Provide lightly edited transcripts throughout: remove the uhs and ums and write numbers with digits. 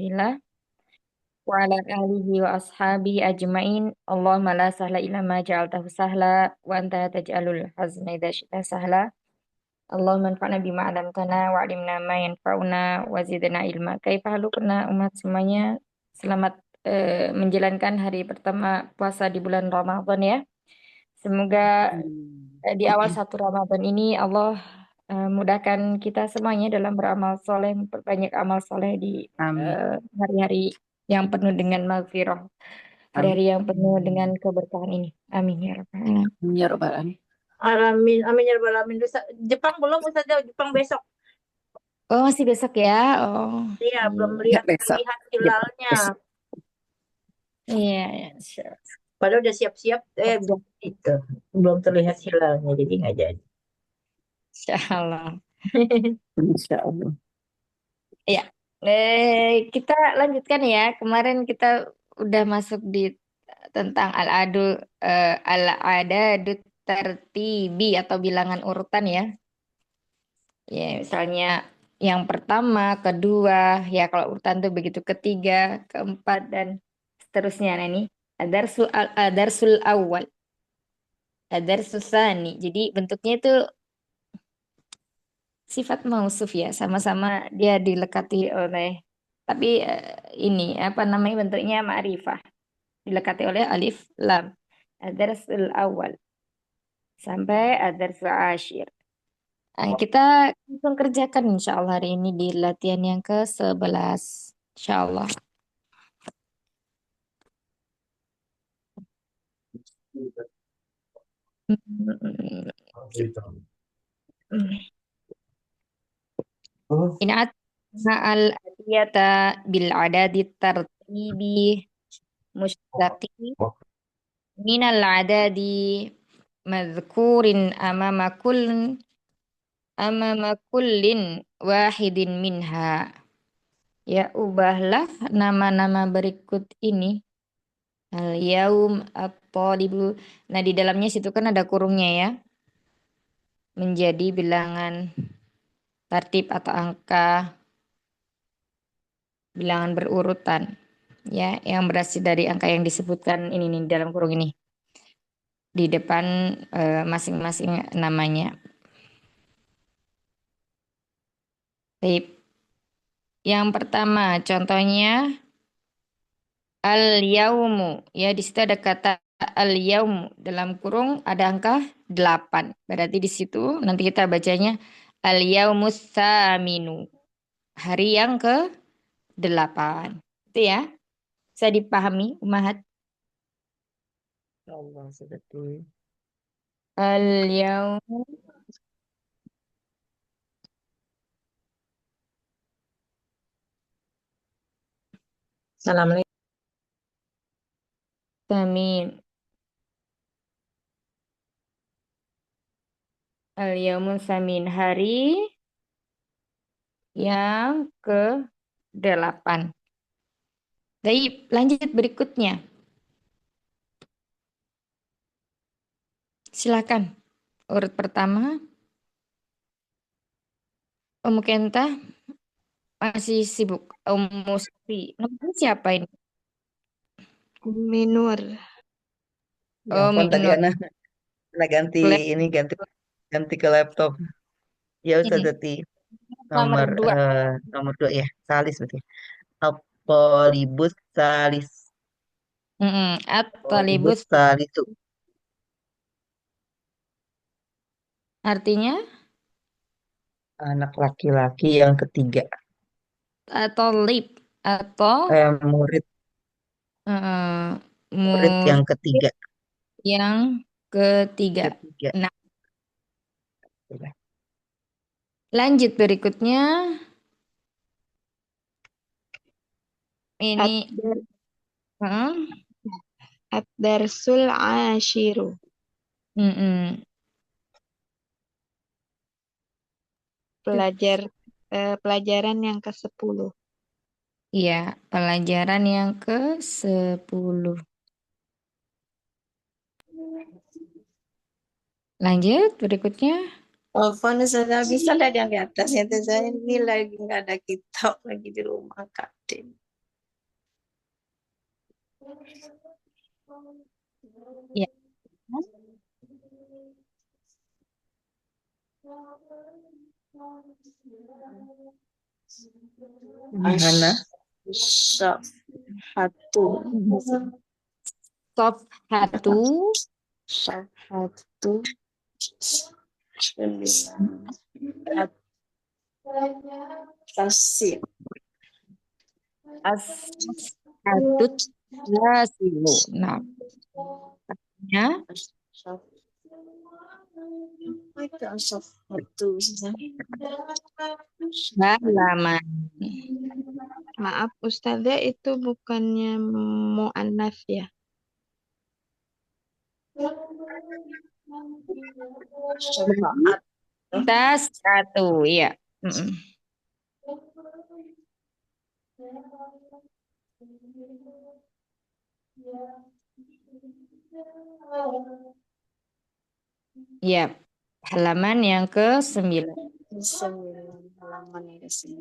Rasulillah wa ala alihi wa ashabihi ajmain. Allahumma la sahla illa ma ja'altahu sahla wa anta taj'alul hazna idza syi'ta sahla. Allahumma anfa'na bima 'allamtana wa 'allimna ma yanfa'una wa zidna ilma. Kaifa halukna umat semuanya? Selamat menjalankan hari pertama puasa di bulan Ramadan ya. Semoga di awal satu Ramadan ini Allah mudahkan kita semuanya dalam beramal soleh, memperbanyak amal soleh di Amin. hari-hari yang penuh dengan maghfirah, Amin. hari-hari yang penuh dengan keberkahan ini. Amin ya rabbal alamin. Ya Rabbal Alamin. Alamin, amin ya rabbal alamin. Jepang belum Ustazah, Jepang besok. Oh masih besok ya? Oh Iya, belum iya, Ya, lihat besok. lihat Jepang hilalnya. besok. iya, iya, sure. Padahal udah siap-siap, belum itu, belum terlihat hilalnya, jadi nggak jadi. Insya Allah. Insya Allah. Ya, kita lanjutkan ya. Kemarin kita udah masuk di tentang al-adadut tertibi atau bilangan urutan ya. Ya, misalnya yang pertama, kedua, ya kalau urutan tuh begitu, ketiga, keempat dan seterusnya. Nah ini adarsul awal, adarsul sani. Jadi bentuknya itu sifat mausuf ya, sama-sama dia dilekati oleh tapi ini apa namanya bentuknya ma'rifah, dilekati oleh alif lam. Adarsul awal sampai adarsul asyir. Kita langsung kerjakan insya Allah hari ini di latihan yang ke-11. Insya Allah. Inat ma'al adiyata bil adadi tartibi mustaqi minal adadi madhkurin amama kullin wahidin minha. Ya ubahlah nama-nama berikut ini. Al-yaum at-talibu. Nah, di dalamnya situ kan ada kurungnya ya. Menjadi bilangan tartib atau angka bilangan berurutan. Ya, yang berasal dari angka yang disebutkan ini nih dalam kurung ini. Di depan masing-masing namanya. Baik. Yang pertama, contohnya al-yaumu. Ya, di situ ada kata al-yaumu. Dalam kurung ada angka 8. Berarti di situ nanti kita bacanya al-yaumus saminu. Hari yang ke-8. Itu ya. Bisa dipahami, Umahat. Allah sebetulnya. Al-yaumu Assalamualaikum. samin. Al-yaumu samin. Hari yang ke-8. Baik, lanjut berikutnya. Silakan. Urut pertama. Om Kenta masih sibuk. Om Musfi. Namanya siapa ini? Minur. Ya Oh, ampun, tadi Minur. anak ganti Lab ini ganti ke laptop. Ya usah ini. tadi Nomor nomor 2. nomor 2 ya. Salis berarti. Apolibus salis. Apolibus At-talibus salisu. artinya Anak laki-laki yang ketiga. atau lip atau Murid eh, murid yang murid ketiga. yang ketiga. Ketiga. Nah, lanjut berikutnya. Ini Ad-dar mm, ad-darsul ashiru. mm. Pelajaran yang ke-10. Iya, pelajaran yang ke-10. Lanjut berikutnya. Telepon sudah bisa lihat yang di atas ya teh saya ini lagi nggak ada kitab lagi di rumah Kak Den. Ya. Gimana? Asyafatu. Sofhatu. Syafatu. 9. Tasir. As-hatut yasilu. Nah, ya. Apa itu asyafatu? Halaman. Maaf Ustazah, itu bukannya mu'annas ya? Syafaat. Tas satu, ya. Mm-mm. Ya, halaman yang ke-9. 9 halaman yang ke-9.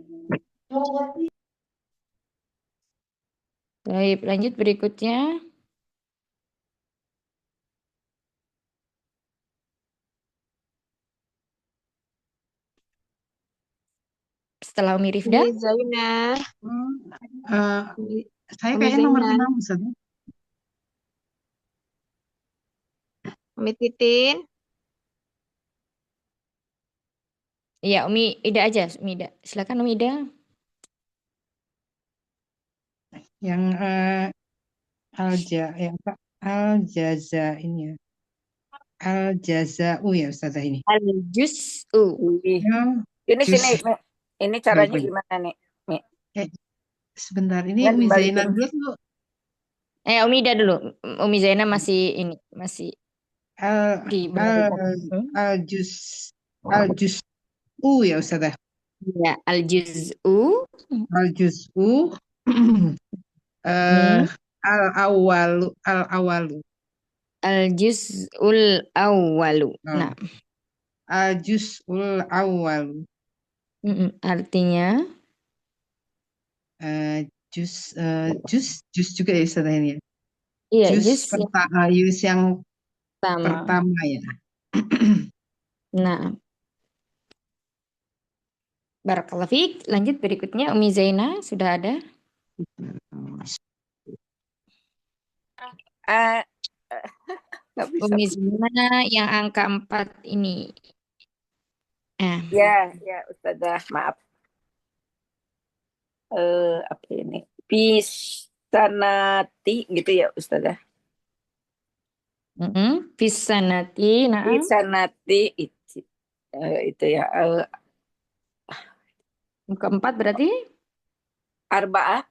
Baik, lanjut berikutnya. Setelah Umi Rifda, Umi Zainah. Eh, saya Umi kayaknya nomor Zainah. 6, Ustaz. Umi Titin. ya Umi Ida aja, Umi Ida. Silakan Umi Ida. Yang yang apa? Al-jaza ini ya. Al-jaza'u ya Ustazah ini. Al-juz'u. Ih, Ya, Ini juz. sini, Mi. Ini Baik, caranya baik. gimana nih, Mi? Sebentar, ini Kan Umi Zainal balikin. dulu. Umi Ida dulu. Umi Zainah masih ini, masih Al, di al, beberapa. al-juz. Al-juz'u ya Ustazah. Ya, al-juz'u. Al-juz'u. Hmm. Al-awalu. Al-awalu. Al-juz'ul awwalu. Oh. Nah, Al-juz'ul awalu. artinya Juz, juz juga ya Ustazah ini ya. iya, Juz juz yang pertama, juz yang pertama. pertama ya. Nah, barakallahu fiik. Lanjut berikutnya Umi Zainah sudah ada. Ah, nggak bisa. Umi Zainah yang angka 4 ini. Ya, ya, Ustazah, maaf. Apa ini? Pisanati gitu ya, Ustazah. Fisanati, nah. Pisanati itu ya. Keempat berarti Arba'ah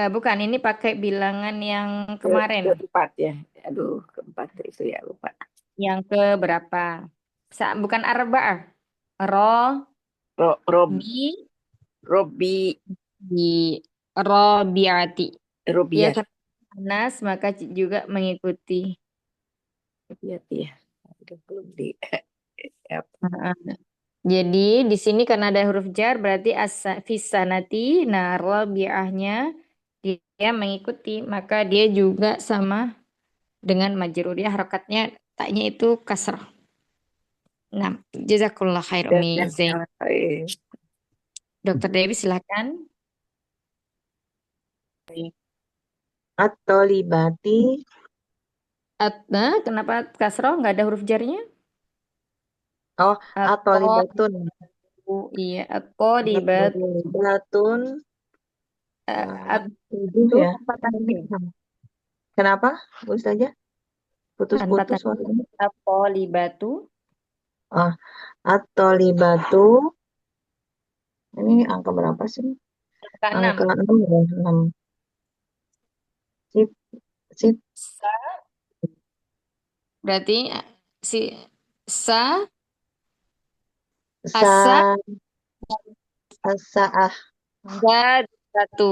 bukan ini pakai bilangan yang kemarin. keempat ya. Aduh, keempat itu ya, lupa. Yang ke berapa? Bukan arba'ah. Ro Robi, bi Robi, di robiati. Ya Robiat. kan Anas maka juga mengikuti. Robiat ya. Aduh, belum di. Ya. Jadi di sini karena ada huruf jar berarti fisanati. Nah, robiahnya dia mengikuti maka dia juga sama dengan majrur ya harakatnya taknya itu kasrah. Nah, jazakallah khair Umi Zain. Dokter Dewi silakan. At-tolibati. Kenapa kasrah nggak ada huruf jarnya? Oh, Atau at-tolibatun. iya atau dibat At-tolibatun. atau 7 ya. patah Kenapa, Bu Ustazah? tanpa Putus-putus suaranya. atau libatu Ah, at-tolibatu. Ini angka berapa sih? angka Angka 6. 6 ya, 6. Sip, sip. Berarti si sa Sa, asa asaah. dan satu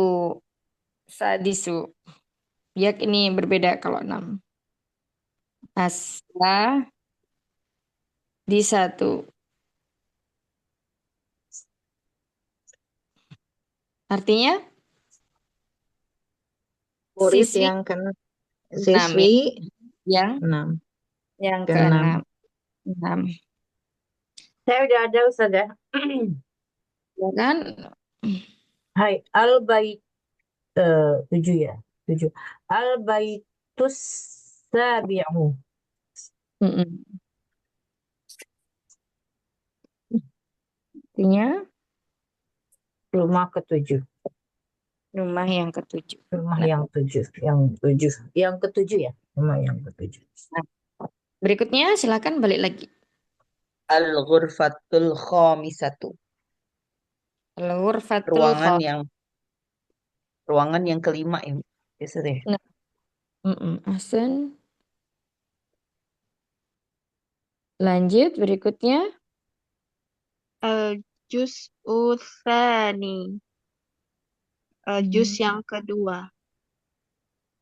sadisu. Ya ini berbeda kalau 6. Asa di satu. Artinya Murid Siswi yang ke enam siswi yang 6. yang Keenam. keenam. Enam. Saya udah ada Ustazah. Ya kan? Hai, al-bait 7 ya. 7. Al-baitus sabi'u. Mm-mm. Artinya Rumah ketujuh. rumah yang ketujuh. Rumah Nah, yang 7. Yang 7. Yang ketujuh ya. Rumah yang ketujuh. berikutnya silakan balik lagi. Al-ghurfatul khamisatu. Al-ghurfatul Ruangan yang ruangan yang kelima ya. Biasa deh. Nah, Ahsan. Lanjut berikutnya. Al-juz'u tsani. Juz yang kedua.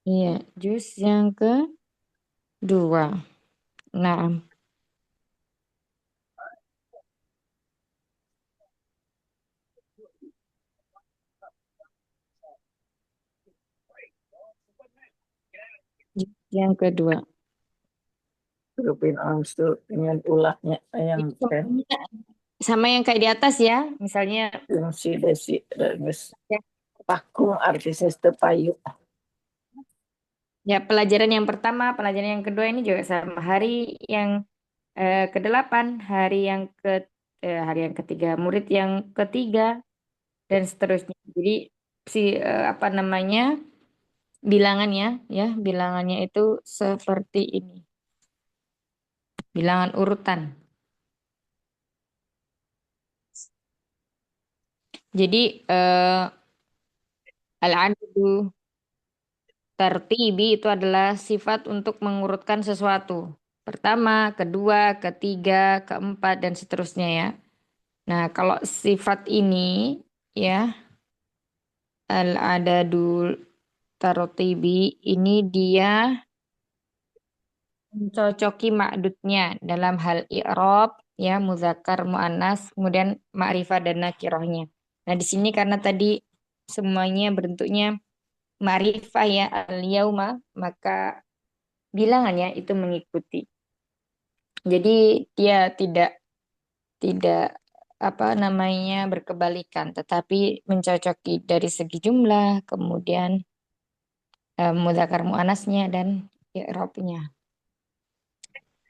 Iya, juz yang kedua. Nah, juz yang kedua. Hurufin unsur dengan ulahnya yang Itu sama yang kayak di atas ya. Misalnya fungsi desi remus ya, pakung artisis tepayu. ya, pelajaran yang pertama, pelajaran yang kedua ini juga sama. Hari yang ke-8, hari yang ketiga, murid yang ketiga dan seterusnya. Jadi apa namanya? Bilangannya ya, bilangannya itu seperti ini. Bilangan urutan. Jadi al-adadu tertibi itu adalah sifat untuk mengurutkan sesuatu. Pertama, kedua, ketiga, keempat, dan seterusnya ya. Nah, kalau sifat ini ya, al-adadul tertibi ini dia mencocoki ma'dudnya dalam hal i'rab ya, muzakkar, muannas, kemudian ma'rifah dan nakirahnya. Nah, di sini karena tadi semuanya bentuknya ma'rifah ya al-yauma, maka bilangannya itu mengikuti. Jadi dia tidak tidak apa namanya berkebalikan, tetapi mencocoki dari segi jumlah, kemudian mudzakkar muannasnya dan i'rabnya.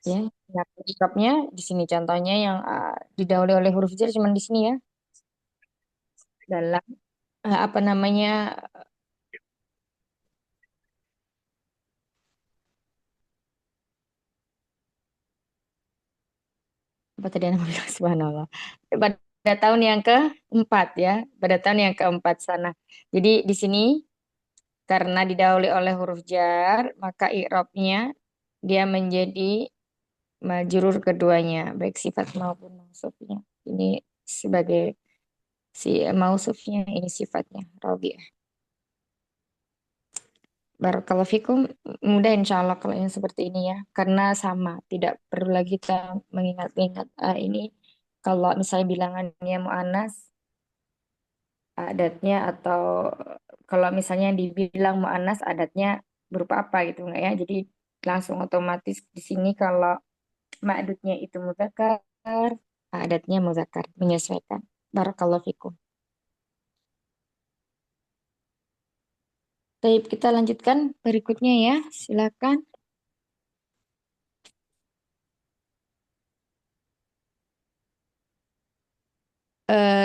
Ya, nah, i'rabnya di sini contohnya yang didahului oleh huruf jar cuman di sini ya. Dalam apa namanya apa tadi yang bilang subhanallah. Pada tahun yang keempat ya, pada tahun yang keempat sana. Jadi di sini karena didahului oleh huruf jar, maka i'rabnya dia menjadi majrur keduanya, baik sifat maupun mausufnya. Ini sebagai si mausufnya, ini sifatnya Rabi'ah. Barakallahu fikum, mudah insya Allah kalau yang seperti ini ya, karena sama, tidak perlu lagi kita mengingat-ingat ini kalau misalnya bilangannya mu'annas, adatnya atau kalau misalnya dibilang mu'annas adatnya berupa apa gitu enggak ya. Jadi langsung otomatis di sini kalau ma'dudnya itu muzakkar, adatnya muzakkar, menyesuaikan. Barakallahu fikum. Baik, kita lanjutkan berikutnya ya. Silakan.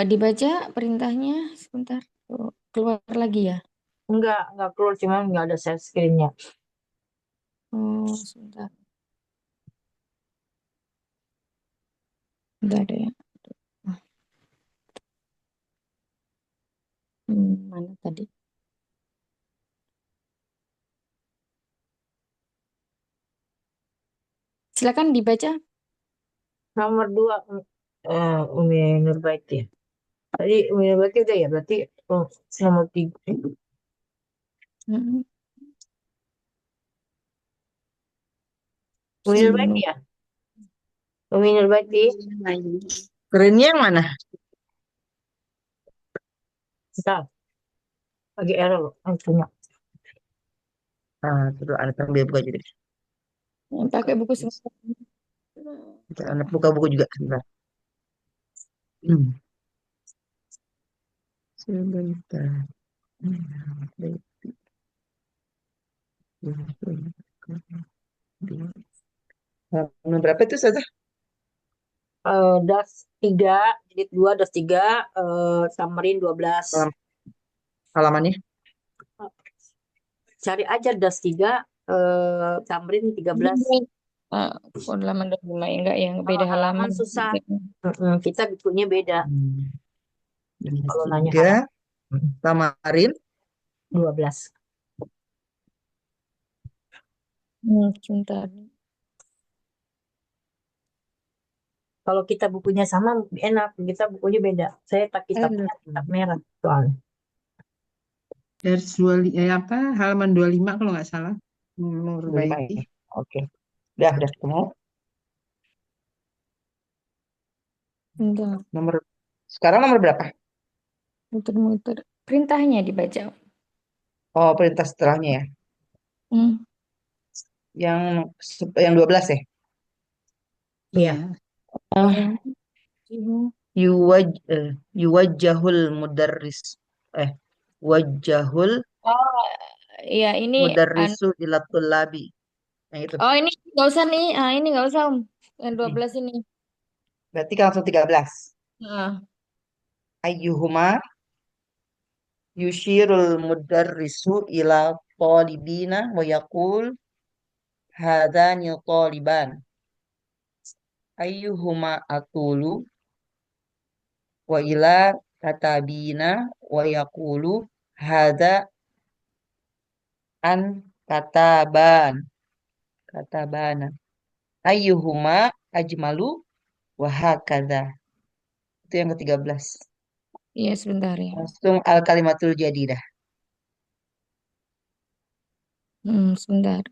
Dibaca perintahnya sebentar. Oh, keluar lagi ya. Enggak keluar, cuman enggak ada share screen-nya. Oh, sebentar. Enggak ada ya. Ah, mana tadi? Silakan dibaca. Nomor 2, Umi Nurbaiti. Tadi Umi Nurbaiti udah ya, berarti nomor 3. Mm-mm. Umi Nurbaiti ya? Umi Nurbaiti. Kerennya yang mana? Bentar, lagi error. Punya. Terus anak sambil buka juga. Pakai buku semua. Kita anak buka buku juga sebentar. Hmm. Sebentar. Berapa itu saja Das 3, jilid 2, das 3, Tamarin 12. halamannya? Cari aja das 3, Tamarin 13. Halaman 25 ya enggak yang Kalau beda halaman halaman. susah. Kita bukunya beda. Kalau nanya Tiga, halaman Tamarin. 12. Sebentar. Kalau kita bukunya sama enak, kita bukunya beda. Saya tak kitabnya kitab merah soalnya. Apa halaman 25 kalau nggak salah. Nurbaiti. Oke. Udah ketemu. Bentar. Sekarang nomor berapa? Muter-muter. Perintahnya dibaca. Oh, perintah setelahnya ya. Hmm. Yang 12 ya. Iya. Ah, yuwajjahul mudarris. Wajjahul Oh, ya ini mudarrisu ila tullabi. Nah, itu. oh ini nggak usah nih. Ini nggak usah Om. Yang 12 ini. Berarti kan langsung 13. Nah, Ayyuhuma yushirul mudarrisu ila talibina wa yaqul hadani taliban. Ayyuhuma atulu wa ila katabina wa yaqulu hada an kataban. Katabana. Ayyuhuma ajmalu wa hakadha. Itu yang ke-13. iya sebentar ya. Langsung al kalimatul jadidah. Sebentar.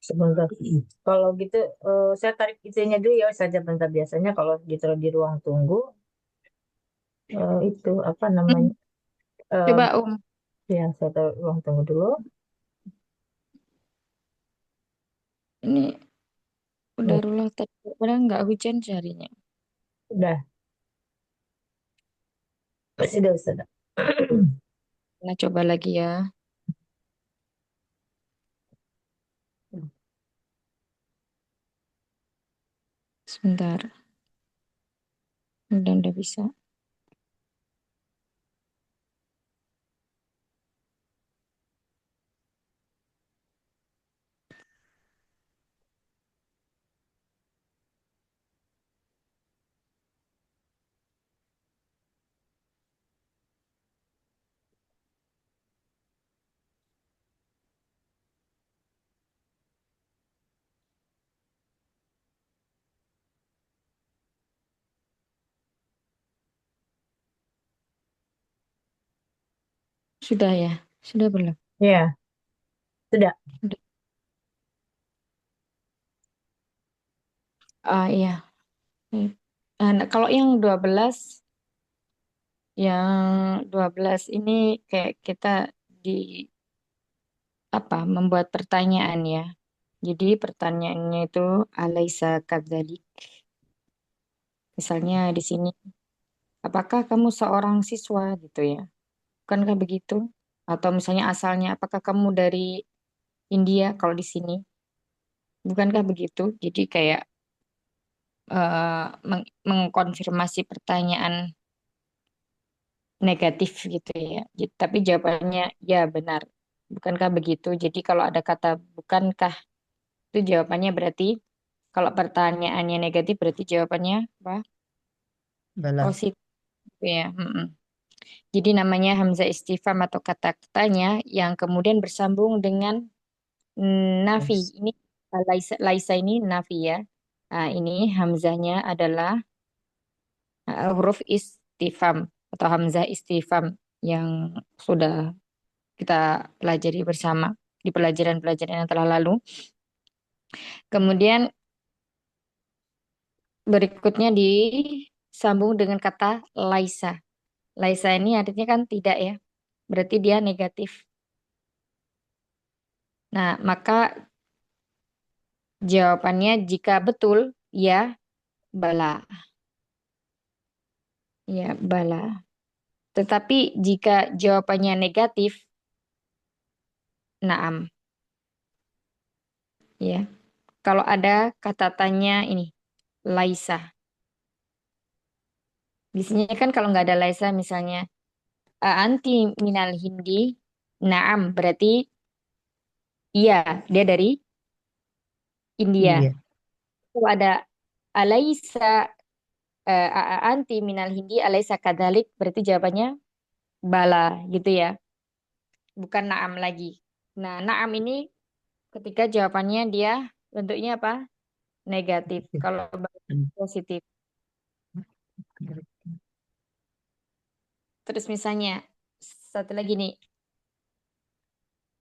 Sebentar. Kalau gitu, saya tarik itunya dulu ya saja bentar. Biasanya kalau ditaruh di ruang tunggu, itu apa namanya? Eh, Coba Om. ya, saya taruh ruang tunggu dulu. Ini udah Oh, rulah tadi. Padahal nggak hujan seharinya. udah, sudah. Nah, coba lagi ya. Sebentar. Udah bisa. Sudah ya? Sudah belum? Ya, sudah. Udah. Iya. Nah, kalau yang 12 ini kayak kita di membuat pertanyaan ya. Jadi pertanyaannya itu alaisa kadzalik. Misalnya di sini, apakah kamu seorang siswa gitu ya? Bukankah begitu? Atau misalnya asalnya, apakah kamu dari India kalau di sini? Bukankah begitu? Jadi kayak mengkonfirmasi pertanyaan negatif gitu ya. Tapi jawabannya ya benar. Bukankah begitu? Jadi kalau ada kata bukankah Itu jawabannya berarti kalau pertanyaannya negatif berarti jawabannya apa? Bala. Positif ya. Jadi namanya hamzah istifham atau kata-katanya yang kemudian bersambung dengan nafi. Yes. Ini laisa, laisa ini nafi ya. Nah, ini hamzahnya adalah huruf istifham atau hamzah istifham yang sudah kita pelajari bersama di pelajaran-pelajaran yang telah lalu. Kemudian berikutnya disambung dengan kata laisa. Laisa ini artinya kan tidak ya. Berarti dia negatif. Nah, maka jawabannya jika betul ya bala. Ya bala. Tetapi jika jawabannya negatif, naam. Ya. Kalau ada kata tanya ini, laisa. Di sini kan kalau nggak ada laisa misalnya, anti minal hindi, naam. Berarti iya, dia dari India. India. Kalau ada alaisa, anti minal hindi, alaisa kadalik, berarti jawabannya bala gitu ya. Bukan naam lagi. Nah, naam ini ketika jawabannya dia bentuknya apa? Negatif. Kalau positif. Terus misalnya satu lagi nih.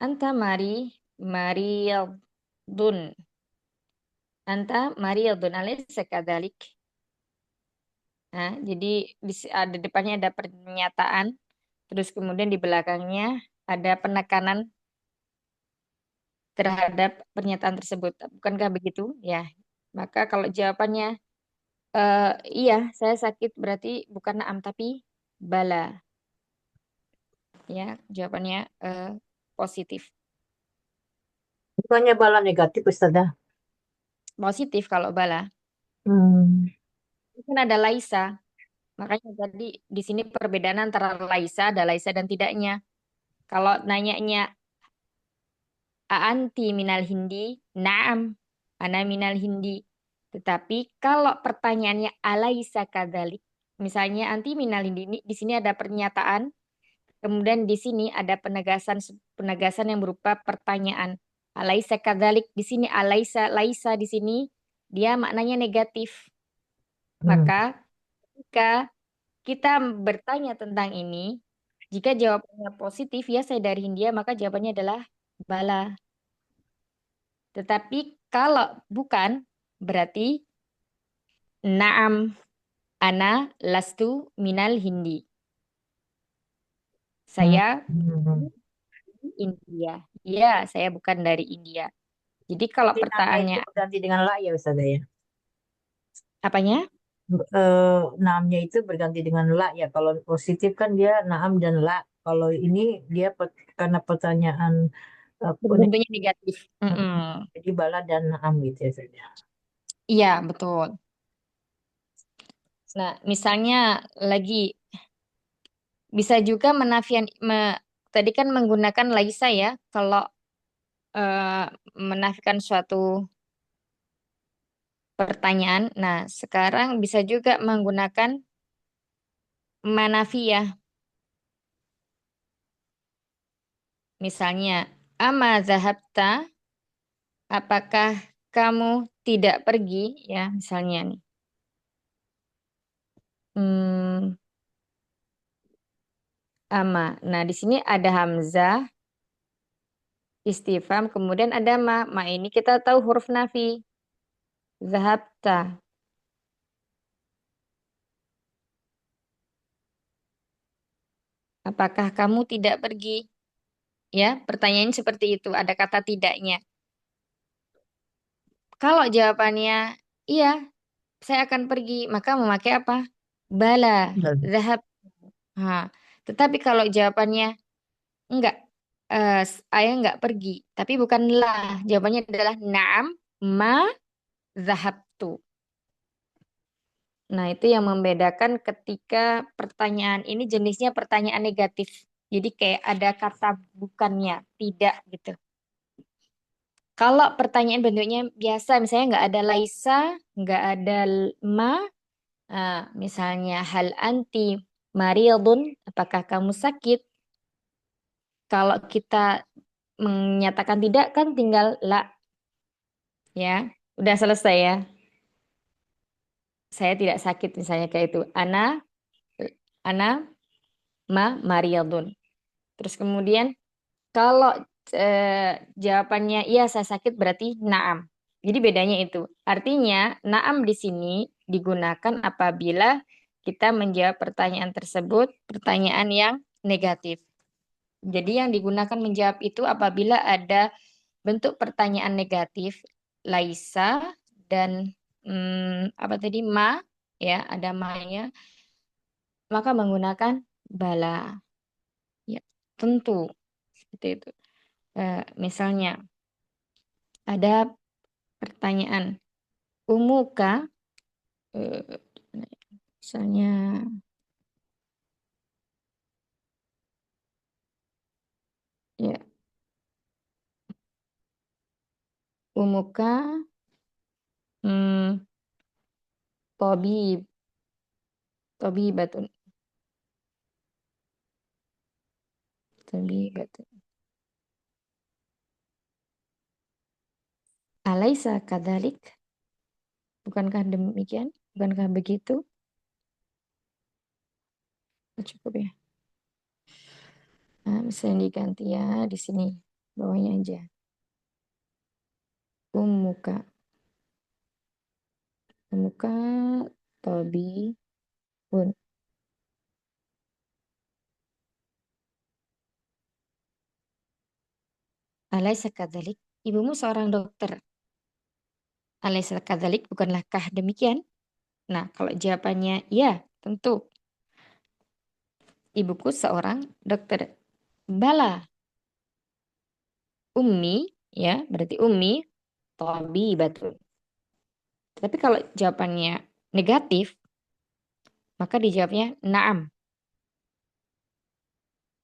Anta mariyadun. Anta mariyadun alaysa kadzalik. Nah, jadi ada depannya ada pernyataan, terus kemudian di belakangnya ada penekanan terhadap pernyataan tersebut. Bukankah begitu? Ya. Maka kalau jawabannya iya, saya sakit berarti bukan naam tapi bala. Ya, jawabannya positif. Bukannya bala negatif, Ustazah. Positif kalau bala. Hmm. Kan ada laisa. Makanya tadi di sini perbedaan antara laisa, ada laisa dan tidaknya. Kalau nanyanya anti minal hindi, naam, ana minal hindi. Tetapi kalau pertanyaannya alaisa kadzalik, misalnya anti minal hindi ini di sini ada pernyataan, kemudian di sini ada penegasan penegasan yang berupa pertanyaan. Alaisa kadzalik di sini alaisa laisa di sini dia maknanya negatif. Hmm. Maka jika kita bertanya tentang ini, jika jawabannya positif, ya saya dari India, maka jawabannya adalah bala. Tetapi kalau bukan, berarti naam ana lastu minal hindi. Saya Hmm. dari India. Ya, saya bukan dari India. Jadi kalau Jadi namnya itu pertanyaannya berganti dengan la ya Ustazah ya. apanya? Naamnya itu berganti dengan la ya. Kalau positif kan dia naam dan la. Kalau ini dia karena pertanyaan Bentuknya negatif. Mm-mm. jadi bala dan naam gitu ya Ustazah. Iya, betul. Nah, misalnya lagi bisa juga menafian tadi kan menggunakan laisa ya kalau eh, menafikan suatu pertanyaan. Nah, sekarang bisa juga menggunakan manafiyah. Misalnya, ama zahabta, apakah kamu tidak pergi? Ya, misalnya nih. Hmm, ama. Nah, di sini ada hamzah, istifham, kemudian ada ma. Ma ini kita tahu huruf nafi. Zahabta. Apakah kamu tidak pergi? Ya, pertanyaannya seperti itu. Ada kata tidaknya. Kalau jawabannya iya, saya akan pergi, maka memakai apa? Bala, Bala. zahab. Nah, tetapi kalau jawabannya enggak, ayah enggak pergi, tapi bukan lah. Jawabannya adalah naam, ma, zahabtu. Nah, itu yang membedakan ketika pertanyaan ini jenisnya pertanyaan negatif. Jadi kayak ada kata bukannya, tidak gitu. Kalau pertanyaan bentuknya biasa, misalnya nggak ada laisa, nggak ada ma, misalnya hal anti mariadun, apakah kamu sakit? Kalau kita menyatakan tidak kan tinggal la, ya. Udah selesai ya. Saya tidak sakit misalnya kayak itu. Ana mariadun. Terus kemudian kalau jawabannya iya saya sakit berarti naam. Jadi bedanya itu. Artinya naam di sini digunakan apabila kita menjawab pertanyaan tersebut, pertanyaan yang negatif. Jadi yang digunakan menjawab itu apabila ada bentuk pertanyaan negatif, laisa dan apa tadi ya ada ma-nya, maka menggunakan bala. Ya, tentu seperti itu. Misalnya ada pertanyaan umuka, eh, misalnya ya umuka hmm, tobi batun batun. Alaisa kadalik, bukankah demikian? Bukankah begitu? Cukup ya. Nah, misalnya diganti ya di sini bawahnya aja. Umuka, tobi bun. Alaisa kadalik, ibumu seorang dokter. Alaisa kadalik, bukanlahkah demikian? Nah, kalau jawabannya ya, tentu ibuku seorang dokter. Bala, ummi, ya, berarti ummi, tobi batun. Tapi kalau jawabannya negatif, maka dijawabnya naam.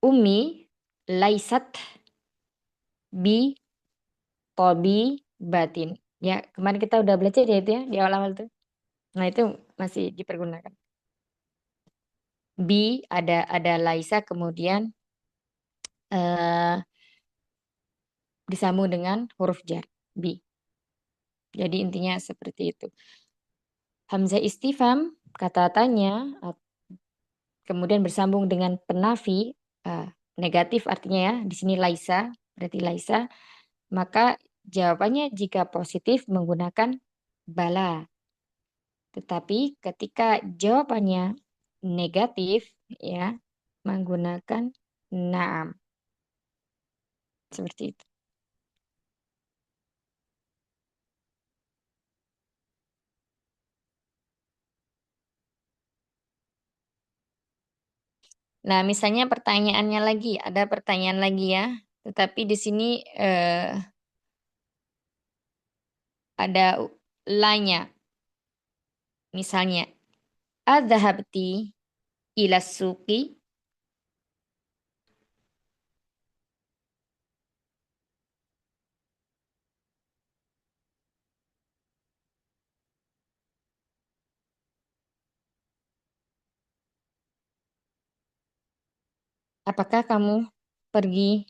Ummi laisat bi tobi batin. Ya, kemarin kita udah belajar ya itu ya, di awal-awal tuh. Nah, itu masih dipergunakan. Bi ada laisa kemudian eh disambung dengan huruf jar, bi. Jadi intinya seperti itu. Hamzah istifham, kata tanya, kemudian bersambung dengan penafi, negatif artinya ya, di sini laisa, berarti laisa, maka jawabannya jika positif menggunakan bala. Tetapi ketika jawabannya negatif, ya, menggunakan naam. Seperti itu. Nah, misalnya pertanyaannya lagi, ada pertanyaan lagi ya. Tetapi di sini ada lanya. Misalnya, adzahabti ila suqi, apakah kamu pergi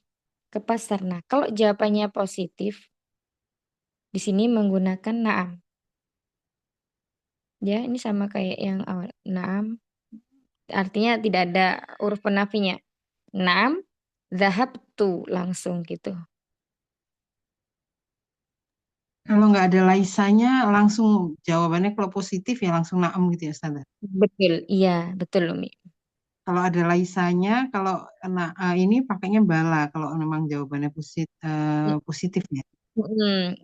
ke pasar? Nah, kalau jawabannya positif, di sini menggunakan naam. Ya, ini sama kayak yang awal. Naam, artinya tidak ada huruf penafinya. Naam, zahabtu langsung gitu. Kalau nggak ada laisanya, langsung jawabannya kalau positif ya langsung naem gitu ya, Ustazah. Betul, iya, betul Umi. Kalau ada laisanya, kalau ini pakainya bala kalau memang jawabannya positif ya.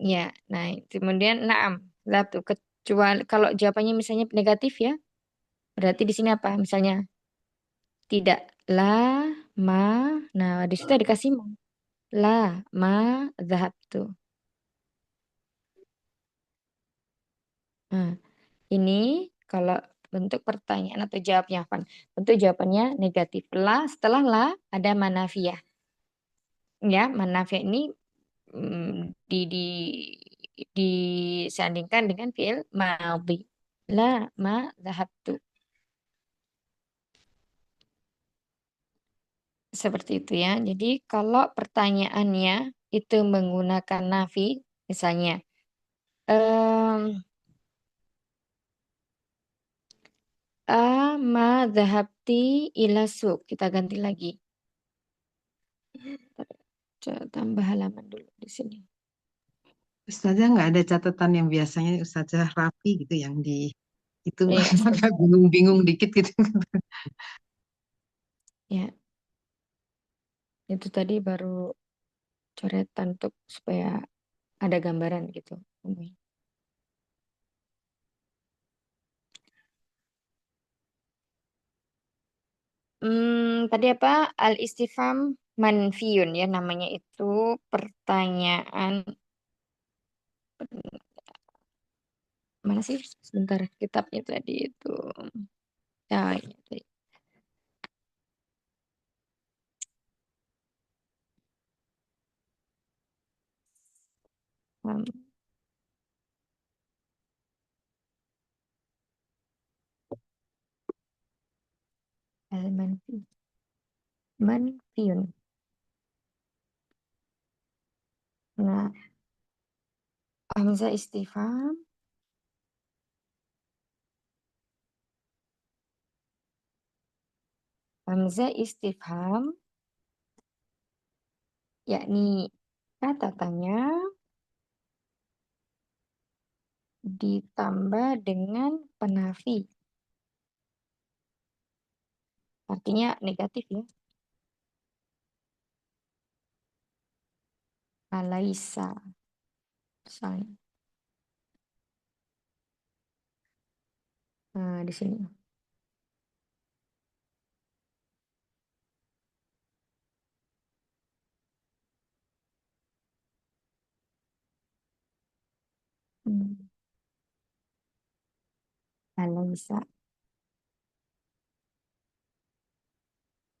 Ya, nah kemudian naam, zahabtu. Kecuali kalau jawabannya misalnya negatif ya, berarti di sini apa? Misalnya tidak la ma, nah di situ dikasih ma. La ma zahabtu. Nah, ini kalau bentuk pertanyaan atau jawabnya apa? Bentuk jawabannya negatif. La, setelah la ada manafiyah. Ya, manafiyah ini disandingkan dengan fi'il madhi. La ma dhahabtu. Seperti itu ya. Jadi kalau pertanyaannya itu menggunakan nafi, misalnya, em, ma dhahabti ila suq. Kita ganti lagi. Tambah halaman dulu di sini. Ustazah nggak ada catatan yang biasanya Ustazah rapi gitu yang di itu Iya, agak bingung-bingung dikit gitu. ya. Itu tadi baru coretan untuk supaya ada gambaran gitu. Tadi apa? Al-istifham manfiyun ya namanya itu pertanyaan mana sih? Sebentar kitabnya tadi itu. Ya, ini tadi. Um, Al-manfi. Manfiyun. Nah, hamzah istifham hamzah istifham yakni kata tanya ditambah dengan penafi. Artinya negatif ya. Alaisa misalnya. Nah, di sini. Hmm. Alaisa.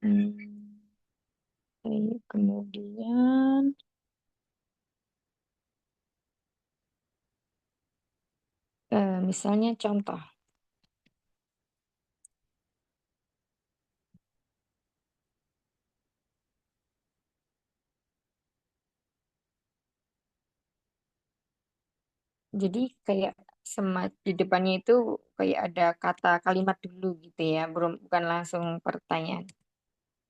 Hmm. Oke, kemudian misalnya contoh. Jadi kayak di depannya itu kayak ada kata kalimat dulu gitu ya, bukan langsung pertanyaan.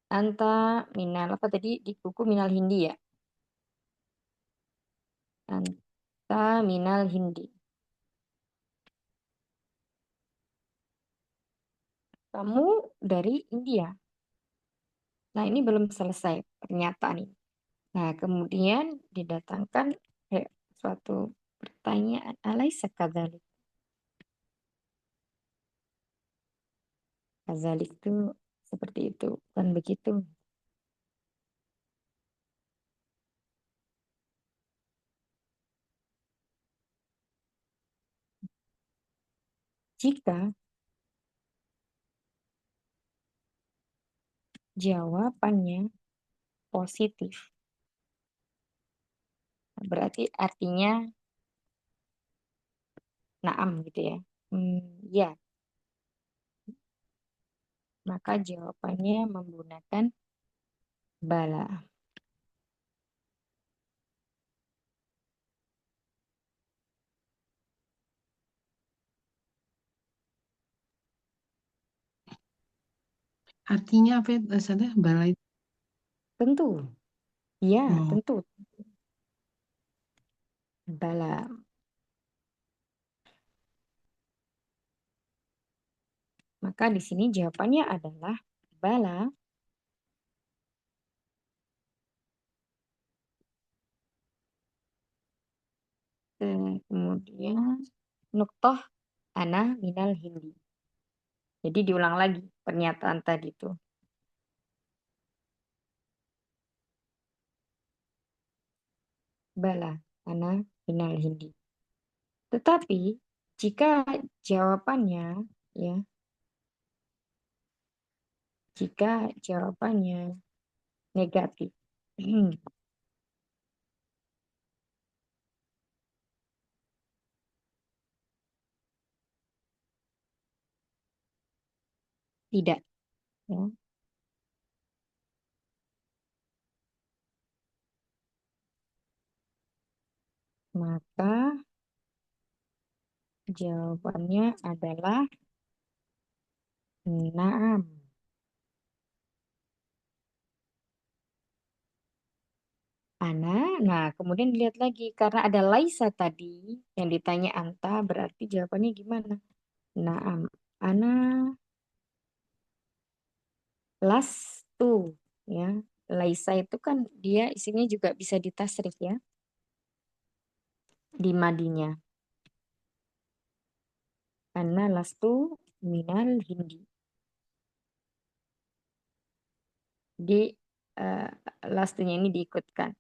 Anta minal apa tadi di buku minal hindi ya? Anta minal hindi. Kamu dari India. Nah, ini belum selesai pernyataan ini. Nah, kemudian didatangkan kayak suatu pertanyaan alaisa kadzalik. Kadzalik itu seperti itu, bukan begitu. Jika jawabannya positif, berarti artinya naam gitu ya. Ya, maka jawabannya menggunakan bala. Artinya apa ya Ustazah? Balai. Tentu, ya, Oh, tentu. Bala. Maka di sini jawabannya adalah bala. Kemudian nuktoh ana minal hindi. Jadi diulang lagi pernyataan tadi itu. Bala ana minal hindi. Tetapi jika jawabannya ya, jika jawabannya negatif. Tidak. Ya. Maka jawabannya adalah naam. Nah, kemudian dilihat lagi. Karena ada laisa tadi yang ditanya anta, berarti jawabannya gimana? Naam. Ana lastu. Ya. Laisa itu kan dia isinya juga bisa ditasrif ya. Di madinya. Ana lastu minal hindi. Di lastunya ini diikutkan.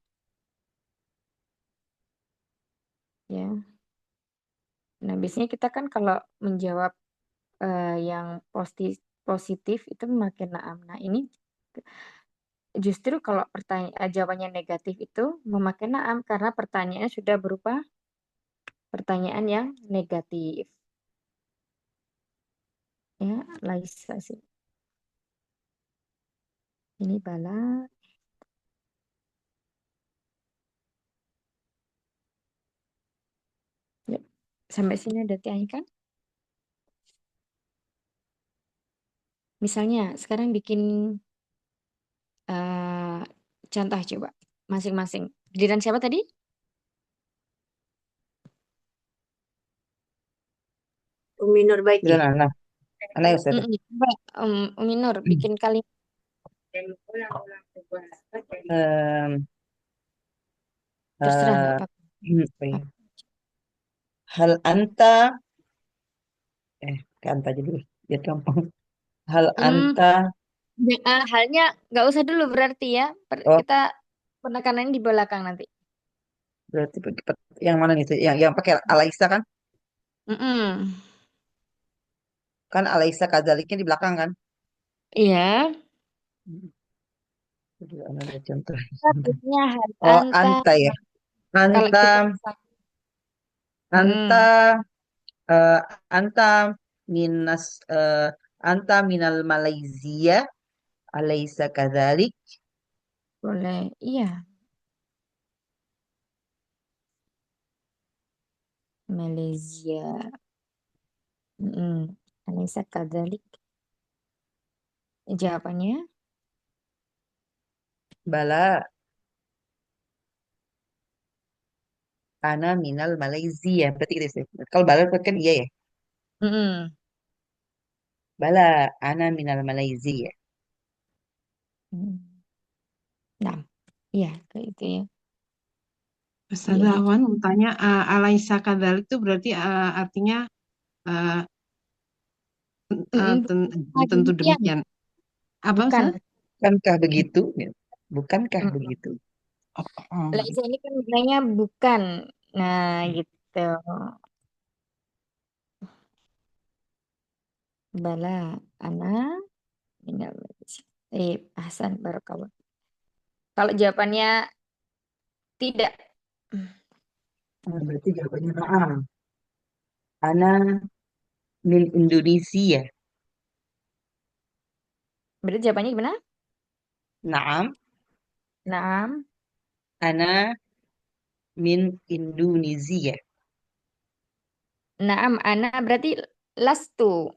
Ya. Nah, biasanya kita kan kalau menjawab yang positif itu memakai naam. Nah, ini justru kalau jawabannya negatif itu memakai naam karena pertanyaannya sudah berupa pertanyaan yang negatif. Ya, laisa sih. Ini bala. Ya. Sampai sini ada tanya kan? Misalnya sekarang bikin contoh coba masing-masing. Giliran siapa tadi? Umi Nur Baiti. Giliran anak. Anak ya Ustaz. Coba Umi Nur bikin kalimat. Em, Terserah nggak eh, apa-apa. apa ya? Hal anta ke anta aja dulu biar gampang. Hal Hmm, anta halnya nggak usah dulu berarti ya. oh Kita penekanannya di belakang nanti. berarti yang mana nih? Yang pakai Alaisa kan? Mm-mm. Kan Alaisa kazaliknya di belakang kan? Iya. Jadi ada contoh. Statusnya hal Oh, anta. anta ya. Kalau Anta, kita anta, Mm-mm. eh, anta minas, anta minal Malaysia, alaisa kadzalik. Boleh. Iya. Malaysia. Mm-mm. Alaisa kadzalik. Jawabannya Bala, ana minal Malaysia. Berarti gitu sih. Kalau bala berarti kan iya ya. mm-mm. Bala, ana minal Malaysia. Mm. Nah, iya kayak itu ya. Iya Ustazah gitu. Awan mau tanya, alaisa kadzalik itu berarti artinya eh, Mm-mm. belum tentu Demikian. demikian. Apa Bukan. Ustaz? Bukankah begitu? Bukankah Mm-mm. begitu? Oh, Laisa ini kan maknanya bukan. Nah, gitu. Bala, ana minal Malaysia. Ahsan barakallah. Kalau jawabannya tidak. Berarti jawabannya naam. Ana min Indonesia. Berarti jawabannya gimana? Naam, Naam. ana min Indonesia. Naam, ana berarti lastu.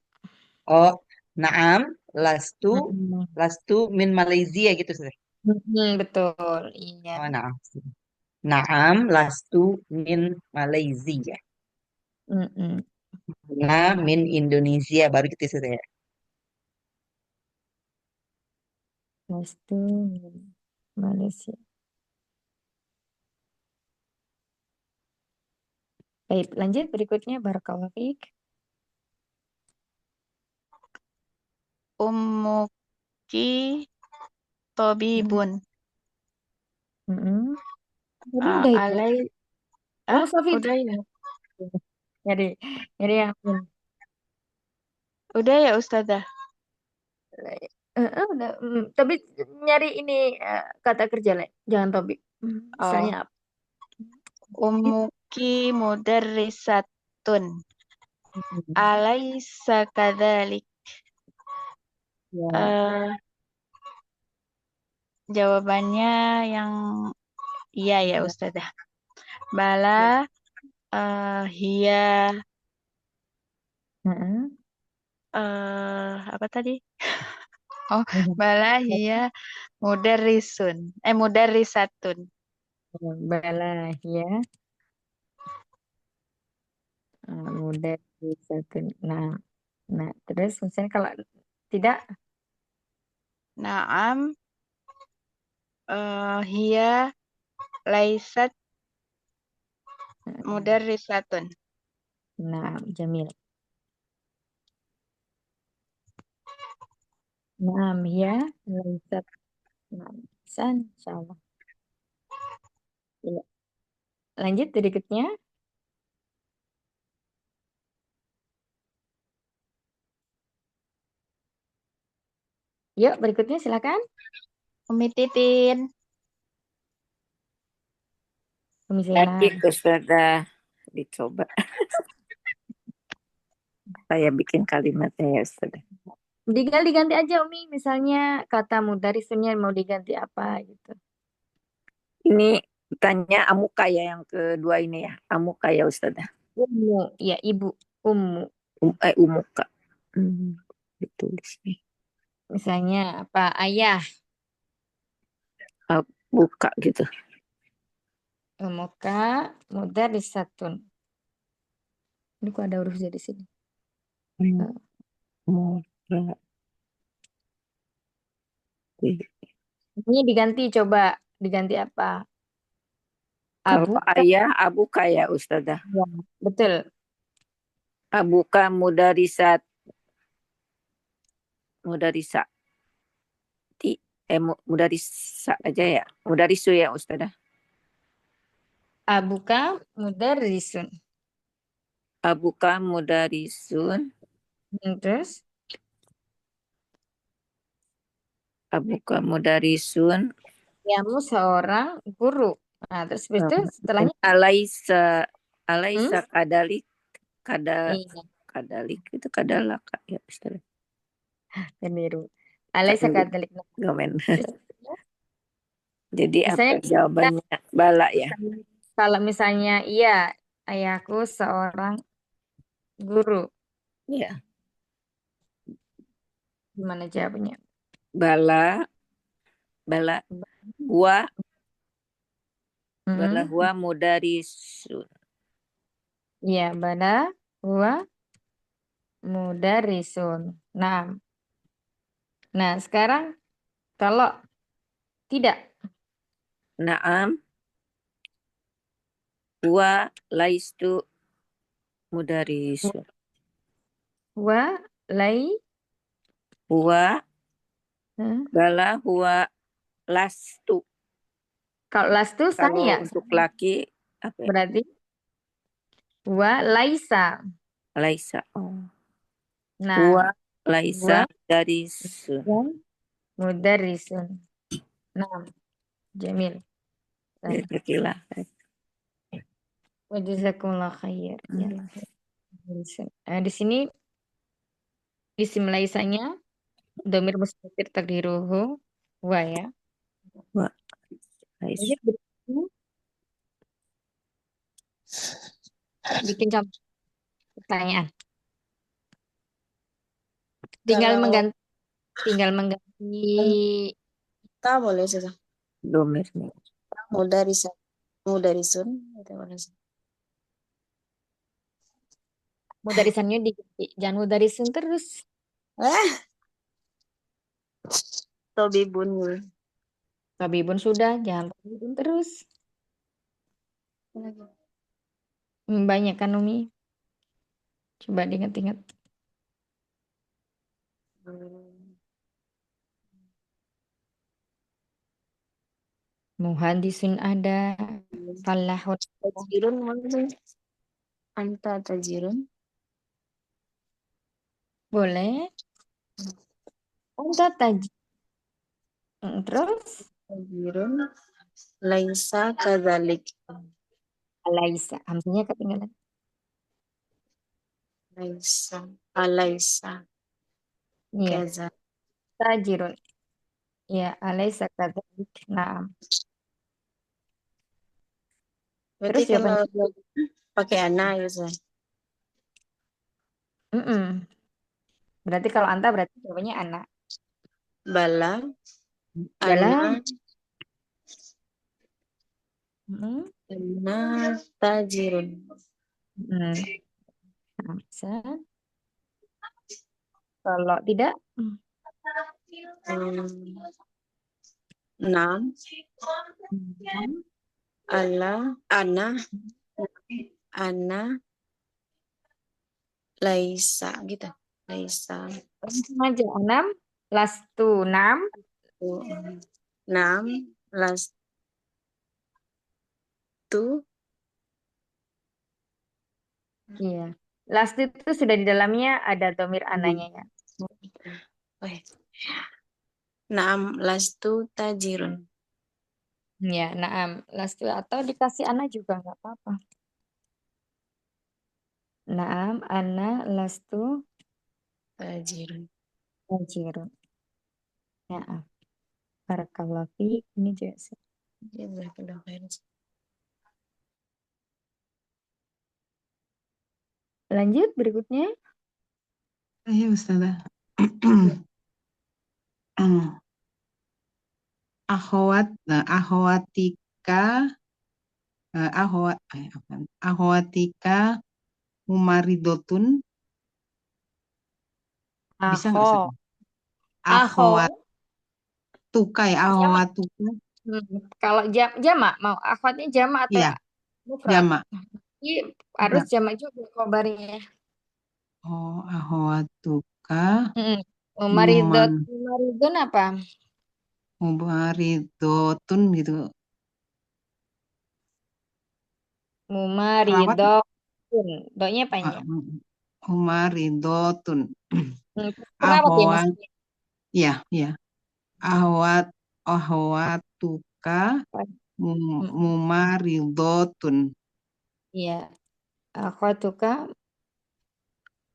Oh, naam, lastu, Mm-mm. lastu min Malaysia gitu sih. Betul. Iya. Oh, naam. Naam, lastu min Malaysia. Mm-mm. Nah, min Indonesia baru gitu sih ya. Lastu min Malaysia. Baik, lanjut berikutnya barakallahu fiik. Ummuki tabibun. Mm-mm. Tadi udah itu. Alai Oh, Sofi. udah ya. Nyari, nyari yang Udah ya Ustazah. udah. Tapi nyari ini kata kerja lah. Jangan topik. Misalnya Oh, apa? ummuki mudarrisatun. Mm-mm. Alaisa kadzalik. Ya. Eh, jawabannya yang iya ya Ustazah. Bala, hia, Heeh. apa tadi? Oh, bala, hia, mudarrisun. Mudarrisatun. Bala ya, mudah bisa tuh. Nah, terus misalnya kalau tidak, Naam, hia, laisat, mudarrisatun. nah, Jamil. Nah, ya, laisat. Nah, san, insyaallah. Ya. Lanjut berikutnya. Yuk, berikutnya silakan. Umi Titin. Umi Jadi Zainal. Ustazah dicoba saya bikin kalimatnya ya Ustazah. Diganti aja Umi, misalnya kata mudarisunnya mau diganti apa gitu. Ini tanya Amuka ya yang kedua ini ya. Amuka ya Ustazah. Ummu, ya ibu. Ummu. Umuka. Ditulis nih. Misalnya apa? Ayah. Buka gitu. Ummuka mudarisatun. Ini kok ada huruf Z di sini. Muka. Ini diganti coba. Diganti apa? Kalau Abuka. ayah abuka ya Ustazah. Ya, betul. Abuka mudarisat mudarisa. Mudarisa aja ya. Mudarisu ya Ustazah. Abuka mudarisun. Abuka mudarisun. Terus Abuka mudarisun. kamu seorang guru. Nah, terus habis itu setelahnya Alaisa hmm? Alaisa kadalik Iya, kadalik itu kadalaka ya Ustazah. keliru. Alaysa Kadalik. kadalik. Gomen. Terus, Jadi misalnya apa jawabannya? Bala ya. kalau misalnya iya, ayahku seorang guru. Ya. Gimana jawabnya? Bala bala huwa bala Hmm? huwa mudarisun. Iya, bada huwa mudarisun. Nah, sekarang kalau tidak, Naam huwa laistu mudarisun. huwa lai, Huwa hmm? bala huwa lastu. Kalau las itu Kalau saya, untuk laki apa ya? berarti huwa laisa. Laisa. Oh. Huwa Nah, laisa huwa mudarisun. dan mudarisun. Nah, Jamil. Jazakallah. Wajazakumullah khair. Ya. Di sini isim laisanya domir mustatir takdiruhu wa ya. Huwa laisa. Lanjut berikutnya, bikin contoh pertanyaan. Tinggal Kalau mengganti tinggal mengganti kita boleh susah. Domirnya. Mudarisun, mudarisun, itu boleh. mudarisannya diganti. Jangan mudarisun terus. Ah, Tobibun. Tabibun sudah, jangan tabibun terus. Banyak kan Umi? Coba diingat-ingat. Muhadisun ada, falahun ada. Tajirun mana? Anta tajirun. Boleh. Anta taji. Terus Tajirun. Laisa kadzalik. alaisa. Hamzanya ketinggalan. Laisa. Alaisa. Iya. Kaza. tajirun. Ya, alaysa kadzalik. Naam. Berarti Terus kalau jawabannya? pakai ana ya Ustaz. Mm-mm. Berarti kalau anta berarti jawabannya anak. Bala, Bala. ana, Mm-mm. ana tajirun. Mm. Nah, bisa. Kalau tidak, Hmm, 6, mm. ala, ana, laisa gitu. Laisa. Langsung aja. 6, lastu 6. 6, last tu, Iya. Lastu itu sudah di dalamnya ada domir ananya ya. eh, 6, lastu tajirun. Ya, naam. Lastu atau dikasih ana juga nggak apa-apa. Naam, ana lastu Tajirun. tajirun. Ya, barakallahu fiik. Ini juga sih. Jazakallahu khairan. Lanjut berikutnya. Ayo Ustazah. Akhwat, akhwatika, akhwatika mumaridotun, bisa nggak Akho. Ustazah? Akho. Akhwatuka ya, Jamak. akhwatuka. Kalau jamak mau akhwatnya jamak atau Iya, mufrad? jamak. Ini harus Jam. jamak juga khobarnya. Oh, akhwatuka Maridot, muman, maridun apa? mumaridotun gitu. Perawat, Mumaridotun. Doknya panjang. mumaridotun. Perawat ya Akhwat, maksudnya. ya, ya. Ahwatuka mumaridotun. Iya. Akhwatuka.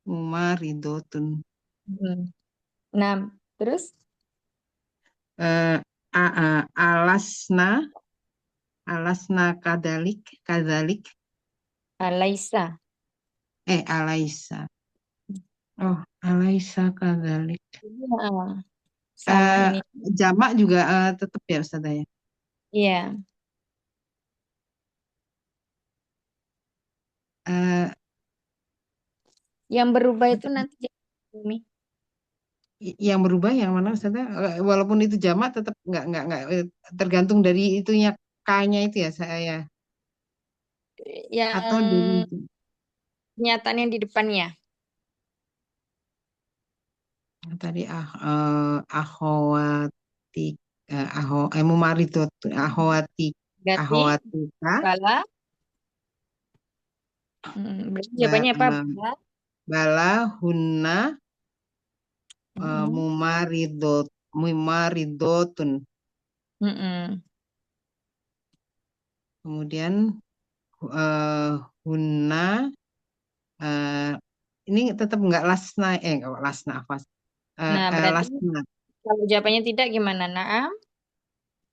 Mumaridotun. Hmm. Nah, terus Eh, alasna, alasna kadalik. Alaisa. Alaisa. Oh, alaisa kadalik. Iya. Sama ini. Jamak juga tetap ya Ustazah ya. Iya. Eh, Yang berubah itu nanti Umi. yang berubah yang mana Ustazah? Walaupun itu jamak tetap nggak tergantung dari itunya K-nya itu ya saya. Atau dari Yang pernyataan yang di depannya. tadi ahwati mumaridotun ahwati Berarti ahwatika bala. Berarti jawabannya apa? Bala. bala hunna Mm-mm. mumaridotun. Mm-mm. Kemudian hunna eh, ini tetap nggak lasna nggak lasna apa Nah, berarti lasna kalau jawabannya tidak gimana? Naam.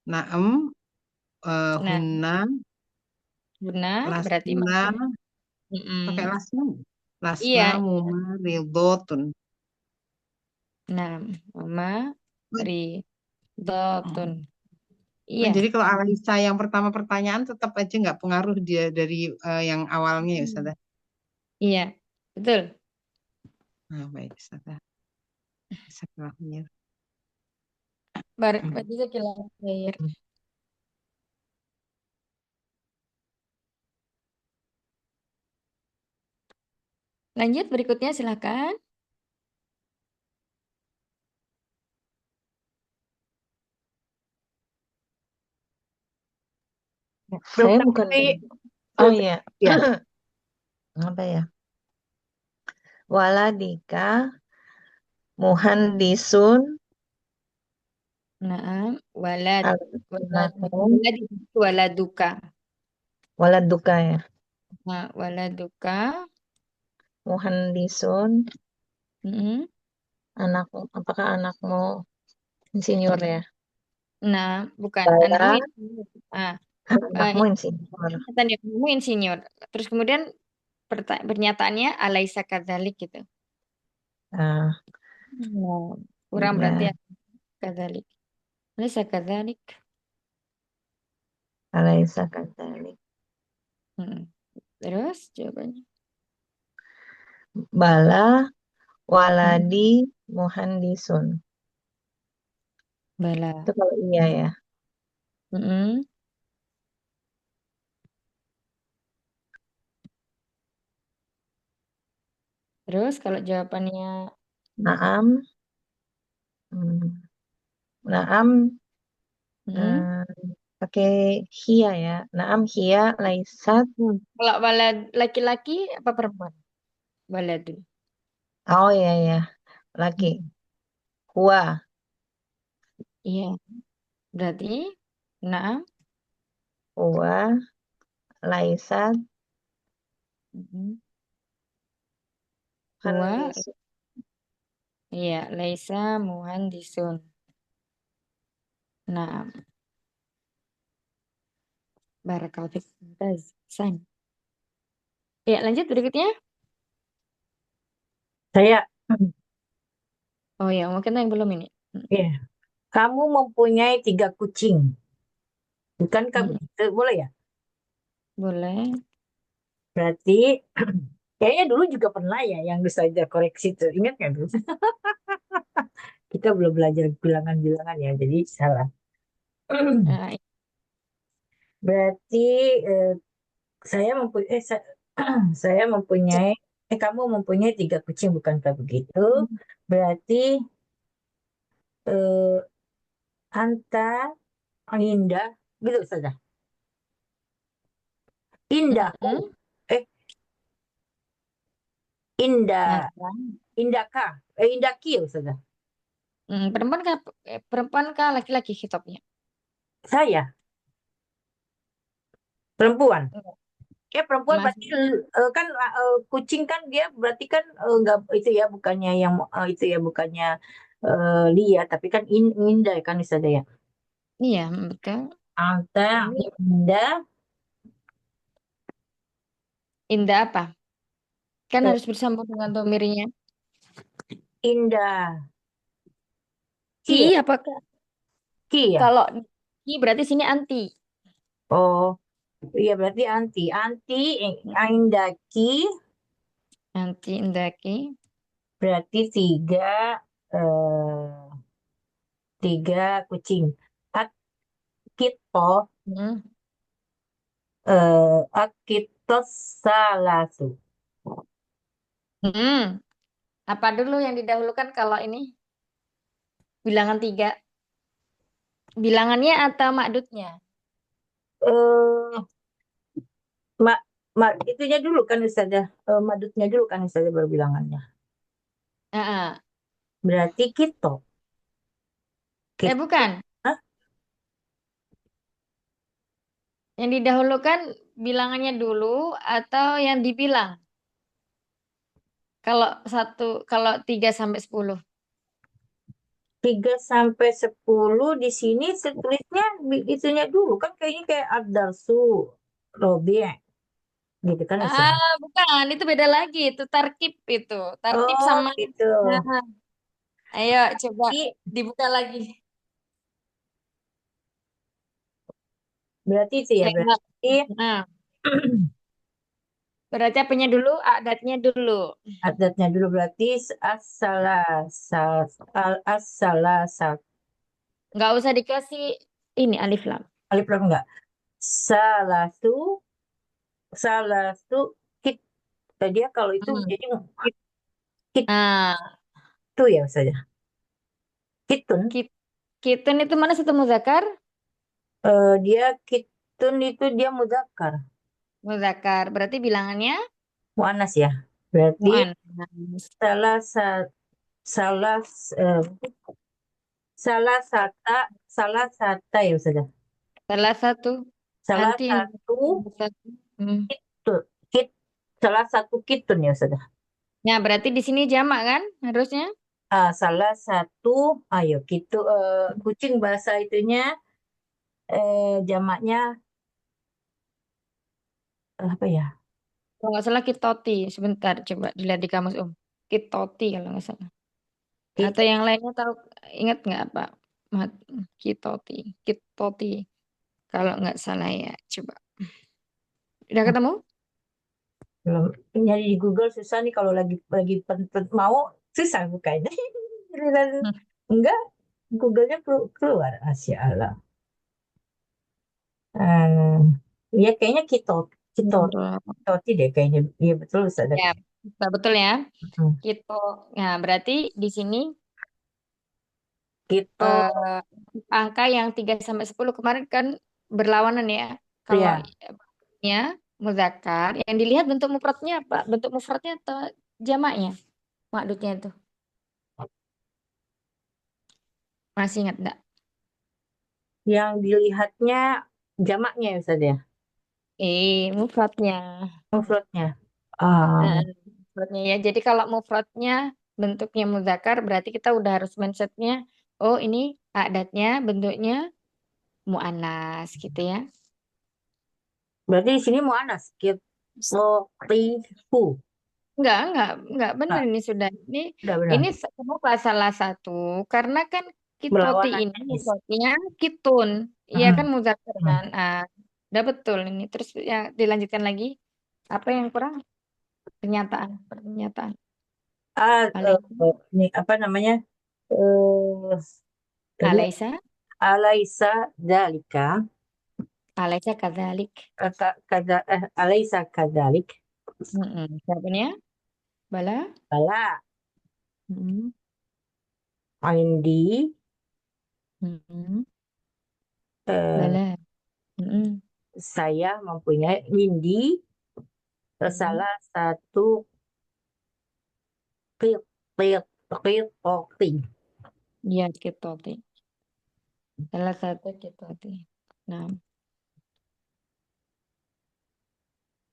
naem Nah, hunna benar. Berarti lasna maksudnya. pakai Mm-mm. lasna lasna Iya. mumaridotun. Nah, Mama Oh. Ridotun. Iya. Jadi kalau analisa yang pertama pertanyaan tetap aja nggak pengaruh dia dari yang awalnya ya Ustazah. Iya. Betul. Nah, baik Ustazah. Bismillahirrahmanirrahim. Berarti khair. Lanjut berikutnya silakan. Saya Belum bukan. tapi Oh belum iya, ya. apa ya? Waladika muhandisun Nah, walad. Walad. anakmu Walad itu waladuka. waladuka ya. Nah, waladuka. Muhandisun Mm-mm. apakah anakmu Insinyur ya. Nah, bukan. Bala, Anakmu insinyur. Ah, anakmu insinyur. tanda kamu insinyur. Terus kemudian pernyataannya alaisa kadzalik gitu. Nah, Nah, kurang berarti ya, ya kadzalik. Alaisa kadzalik. alaisa kadzalik. Hmm. Terus jawabannya. Bala, Hmm. waladi, muhandisun. Bala. Itu kalau iya ya. Mm-mm. Terus kalau jawabannya Naam, hmm, naam, hmm? pakai hia ya. Naam hia laisat. Kalau balad laki-laki apa perempuan? Baladun. Oh iya ya, laki. Huwa, Iya, berarti nah, huwa, laisat, mm, huwa, muhandisun. iya, laisa muhandisun. Nah, barakallahu fiik. Mumtaz. San. Ya, lanjut berikutnya. Saya, Oh ya, mungkin yang belum ini. ya, kamu mempunyai 3 kucing. Bukankah Mm, begitu? Boleh ya? boleh. Berarti kayaknya dulu juga pernah ya yang saya koreksi itu. Ingat nggak dulu? Kita belum belajar bilangan-bilangan ya, jadi salah. Nah, Berarti eh, saya mempunyai saya mempunyai kamu mempunyai 3 kucing, bukankah begitu? Berarti eh, anta indah gitu saja. Indahku, mm, eh indah Nathan. indahkah, indahki saja. Perempuan kah laki-laki hitopnya? Saya perempuan. Enggak. Perempuan berarti Masih. kan kucing kan dia berarti kan enggak itu ya, bukannya yang itu ya, bukannya liar tapi kan indah kan bisa ya. Iya, betul. Anta Ini indah indah apa? Kan eh, harus bersambung dengan domirnya. indah Ki ki ya, apakah? ki ya. Kalau ki berarti sini anti. Oh iya berarti anti anti indah ki Anti indaki. berarti eh, 3 kucing. Akito Hmm. akito salasu. Hmm. Apa dulu yang didahulukan kalau ini? Bilangan 3. Bilangannya atau makdudnya? eh mak mak itunya dulu kan Ustazah, madutnya dulu kan Ustazah baru bilangannya. Ah, Berarti kito. Kito. bukan. Hah? Yang didahulukan bilangannya dulu atau yang dibilang? Kalau 3 sampai 10. 3 sampai 10 di sini setulisnya itunya dulu kan kayaknya kayak ad-darsu Robi gitu kan Ustazah. Bukan, itu beda lagi. Itu tarkib itu. Tartib Oh sama. gitu. Nah, ayo coba Berarti, dibuka lagi. berarti itu ya Ayo. berarti Nah, berarti apanya dulu? Adatnya dulu. adatnya dulu berarti as-salasat Nggak usah dikasih ini alif lam. alif lam enggak. Salatu salatu kit. Dia kalau itu Hmm. jadi kit Nah, itu ya saja. Kitun. kit kitun itu mana satu muzakkar? Dia kitun itu dia mudzakkar. Muzakkar. Berarti bilangannya Muannas ya. Berarti muannas. salah sa- salah eh, salah sata salah sata ya saja. Salah satu Salah anti yang satu satu. Hmm. kitun. Kit salah satu kitun ya saja. Nah, berarti di sini jamak kan harusnya? salah satu, ayo kita kucing bahasa itunya jamaknya apa ya? Kalau nggak salah kitoti. Sebentar, coba dilihat di kamus Kitoti kalau nggak salah. Atau Kita yang lainnya tahu, ingat nggak apa? Mat- Kitoti. Kitoti. Kalau nggak salah ya, coba. Udah ketemu? belum nyari di Google susah nih kalau lagi mau susah bukanya. Hmm. Enggak, Google-nya keluar Asia Allah. Ya kayaknya Bentar. Kitoti deh kayaknya. Iya betul Ustaz. Ya, betul ya. Hmm. Kito. Nah, berarti di sini Kito eh, angka yang 3 sampai 10 kemarin kan berlawanan ya. Kalau ya ya muzakkar, yang dilihat bentuk mufradnya apa? Bentuk mufradnya atau jamaknya? Makdudnya itu. Masih ingat enggak? yang dilihatnya jamaknya ya Ustaz ya. Mufradnya. Mufradnya. Ah, Nah, mufradnya ya. Jadi kalau mufradnya bentuknya muzakkar berarti kita udah harus mindsetnya, oh ini adatnya bentuknya muannas gitu ya. berarti di sini muannas. Kitotihu. Enggak benar Nah, ini sudah. udah Ini benar. kenapa salah satu? Karena kan kitoti Melawan ini Anis. mufradnya kitun. Iya kan Hmm. muzakkar Hmm. kan? Udah betul ini. Terus ya dilanjutkan lagi. Apa yang kurang? Pernyataan. Alaih, Ini apa namanya? Eh, tadi alaisa, alaisa dalika alaisa kadzalik. alaisa kadzalik. Jawabannya bala. Bala Mm-mm. indi Mm-mm. eh, Bala. Mm-mm. saya mempunyai indi Mm-mm. salah satu qit qit qitoti. Iya, kitoti. Salah satu kitoti. Nah,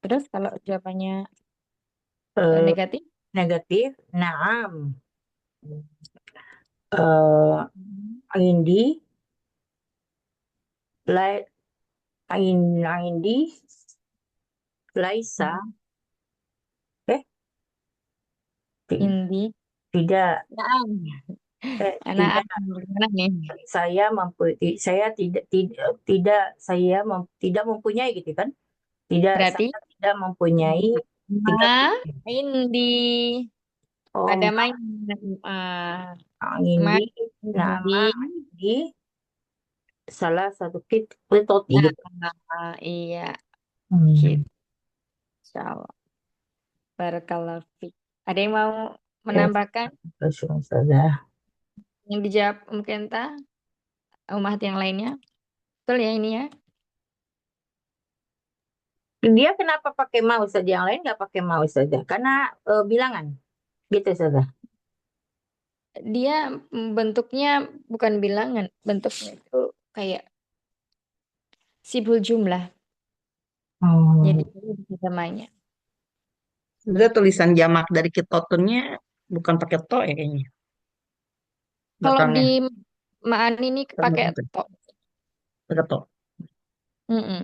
terus kalau jawabannya Eh, negatif? negatif. Naam. Eh, Mm. indi la indi laisa Mm. eh ti- Indi. tidak Naam. tidak Anak gimana nih? saya tidak mempunyai gitu kan, Berarti saya tidak mempunyai tiga ma huruf. indi. Ada Oh, main. Ah, ma indi indi. nama indi salah satu kitoti gitu. Iya, Hmm. gitu. Insyaallah. Barakallahu fiik. Ada yang mau Ya, menambahkan sudah. yang dijawab mungkin tak umat yang lainnya? Betul ya ini ya? Dia kenapa pakai mouse saja, yang lain nggak pakai mouse saja? Karena bilangan gitu saja. Dia bentuknya bukan bilangan, bentuknya itu kayak sibul jumlah. Jadi Hmm. ini bisa namanya. Sebenarnya tulisan jamak dari kitotunnya bukan pakai to ya kayaknya. Kalau di Belakangnya. Ma'ani ini pakai to. Pakai to. Mm-mm.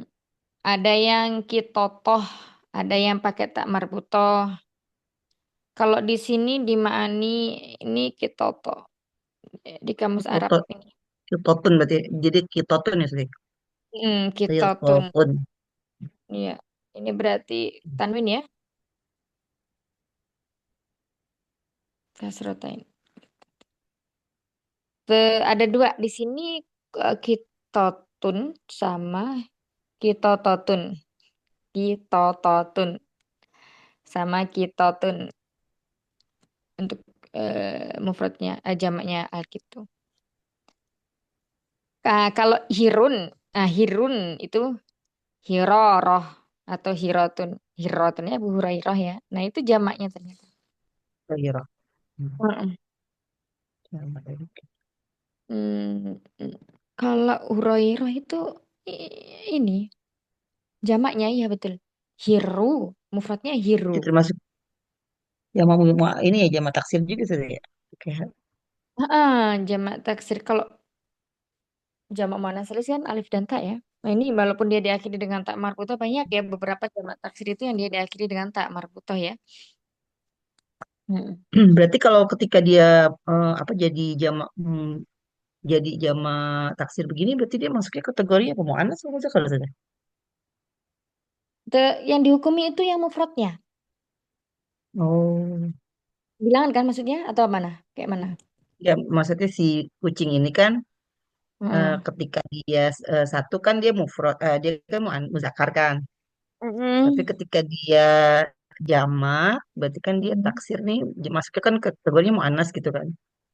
Ada yang kitotoh, ada yang pakai tak marbutoh. Kalau di sini di Ma'ani ini kitoto di kamus Arab Kitoto, ini. kitotun berarti. Jadi kitotun ya sih. Kitotun. Kitotun. Iya. Ini berarti tanwin ya? Kasrotain. Ada dua di sini kitotun sama kitototun. Kitototun sama kitotun untuk mufradnya, jamaknya alkitu. Kalau hirun, hirun itu hiroroh atau hirotun. Hirotunnya Abu Hurairah ya. Nah itu jamaknya ternyata. Kira. Mm-mm. Hmm, mm. Kalau Hurairah itu ini jamaknya ya betul. Hiru, mufradnya hiru. Itu termasuk yang mau ini ya jama taksir juga sih ya. Oke. Jamak taksir. Kalau jamak muannats salis kan alif dan ta ya. Nah ini walaupun dia diakhiri dengan tak marbutoh banyak ya beberapa jamak taksir itu yang dia diakhiri dengan tak marbutoh ya. Mm. Berarti kalau ketika dia apa jadi jamak taksir begini, berarti dia masuknya kategori apa muannats atau muzakkar saja? Yang dihukumi itu yang mufradnya. Oh, Bilangan kan maksudnya atau mana? Kayak mana? ya maksudnya si kucing ini kan Mm-mm. ketika dia satu kan dia mufrad, dia kan muzakkar kan. Tapi Mm-mm. ketika dia jamak, berarti kan dia Mm-mm. taksir nih, masuknya kan kategorinya muannats gitu kan.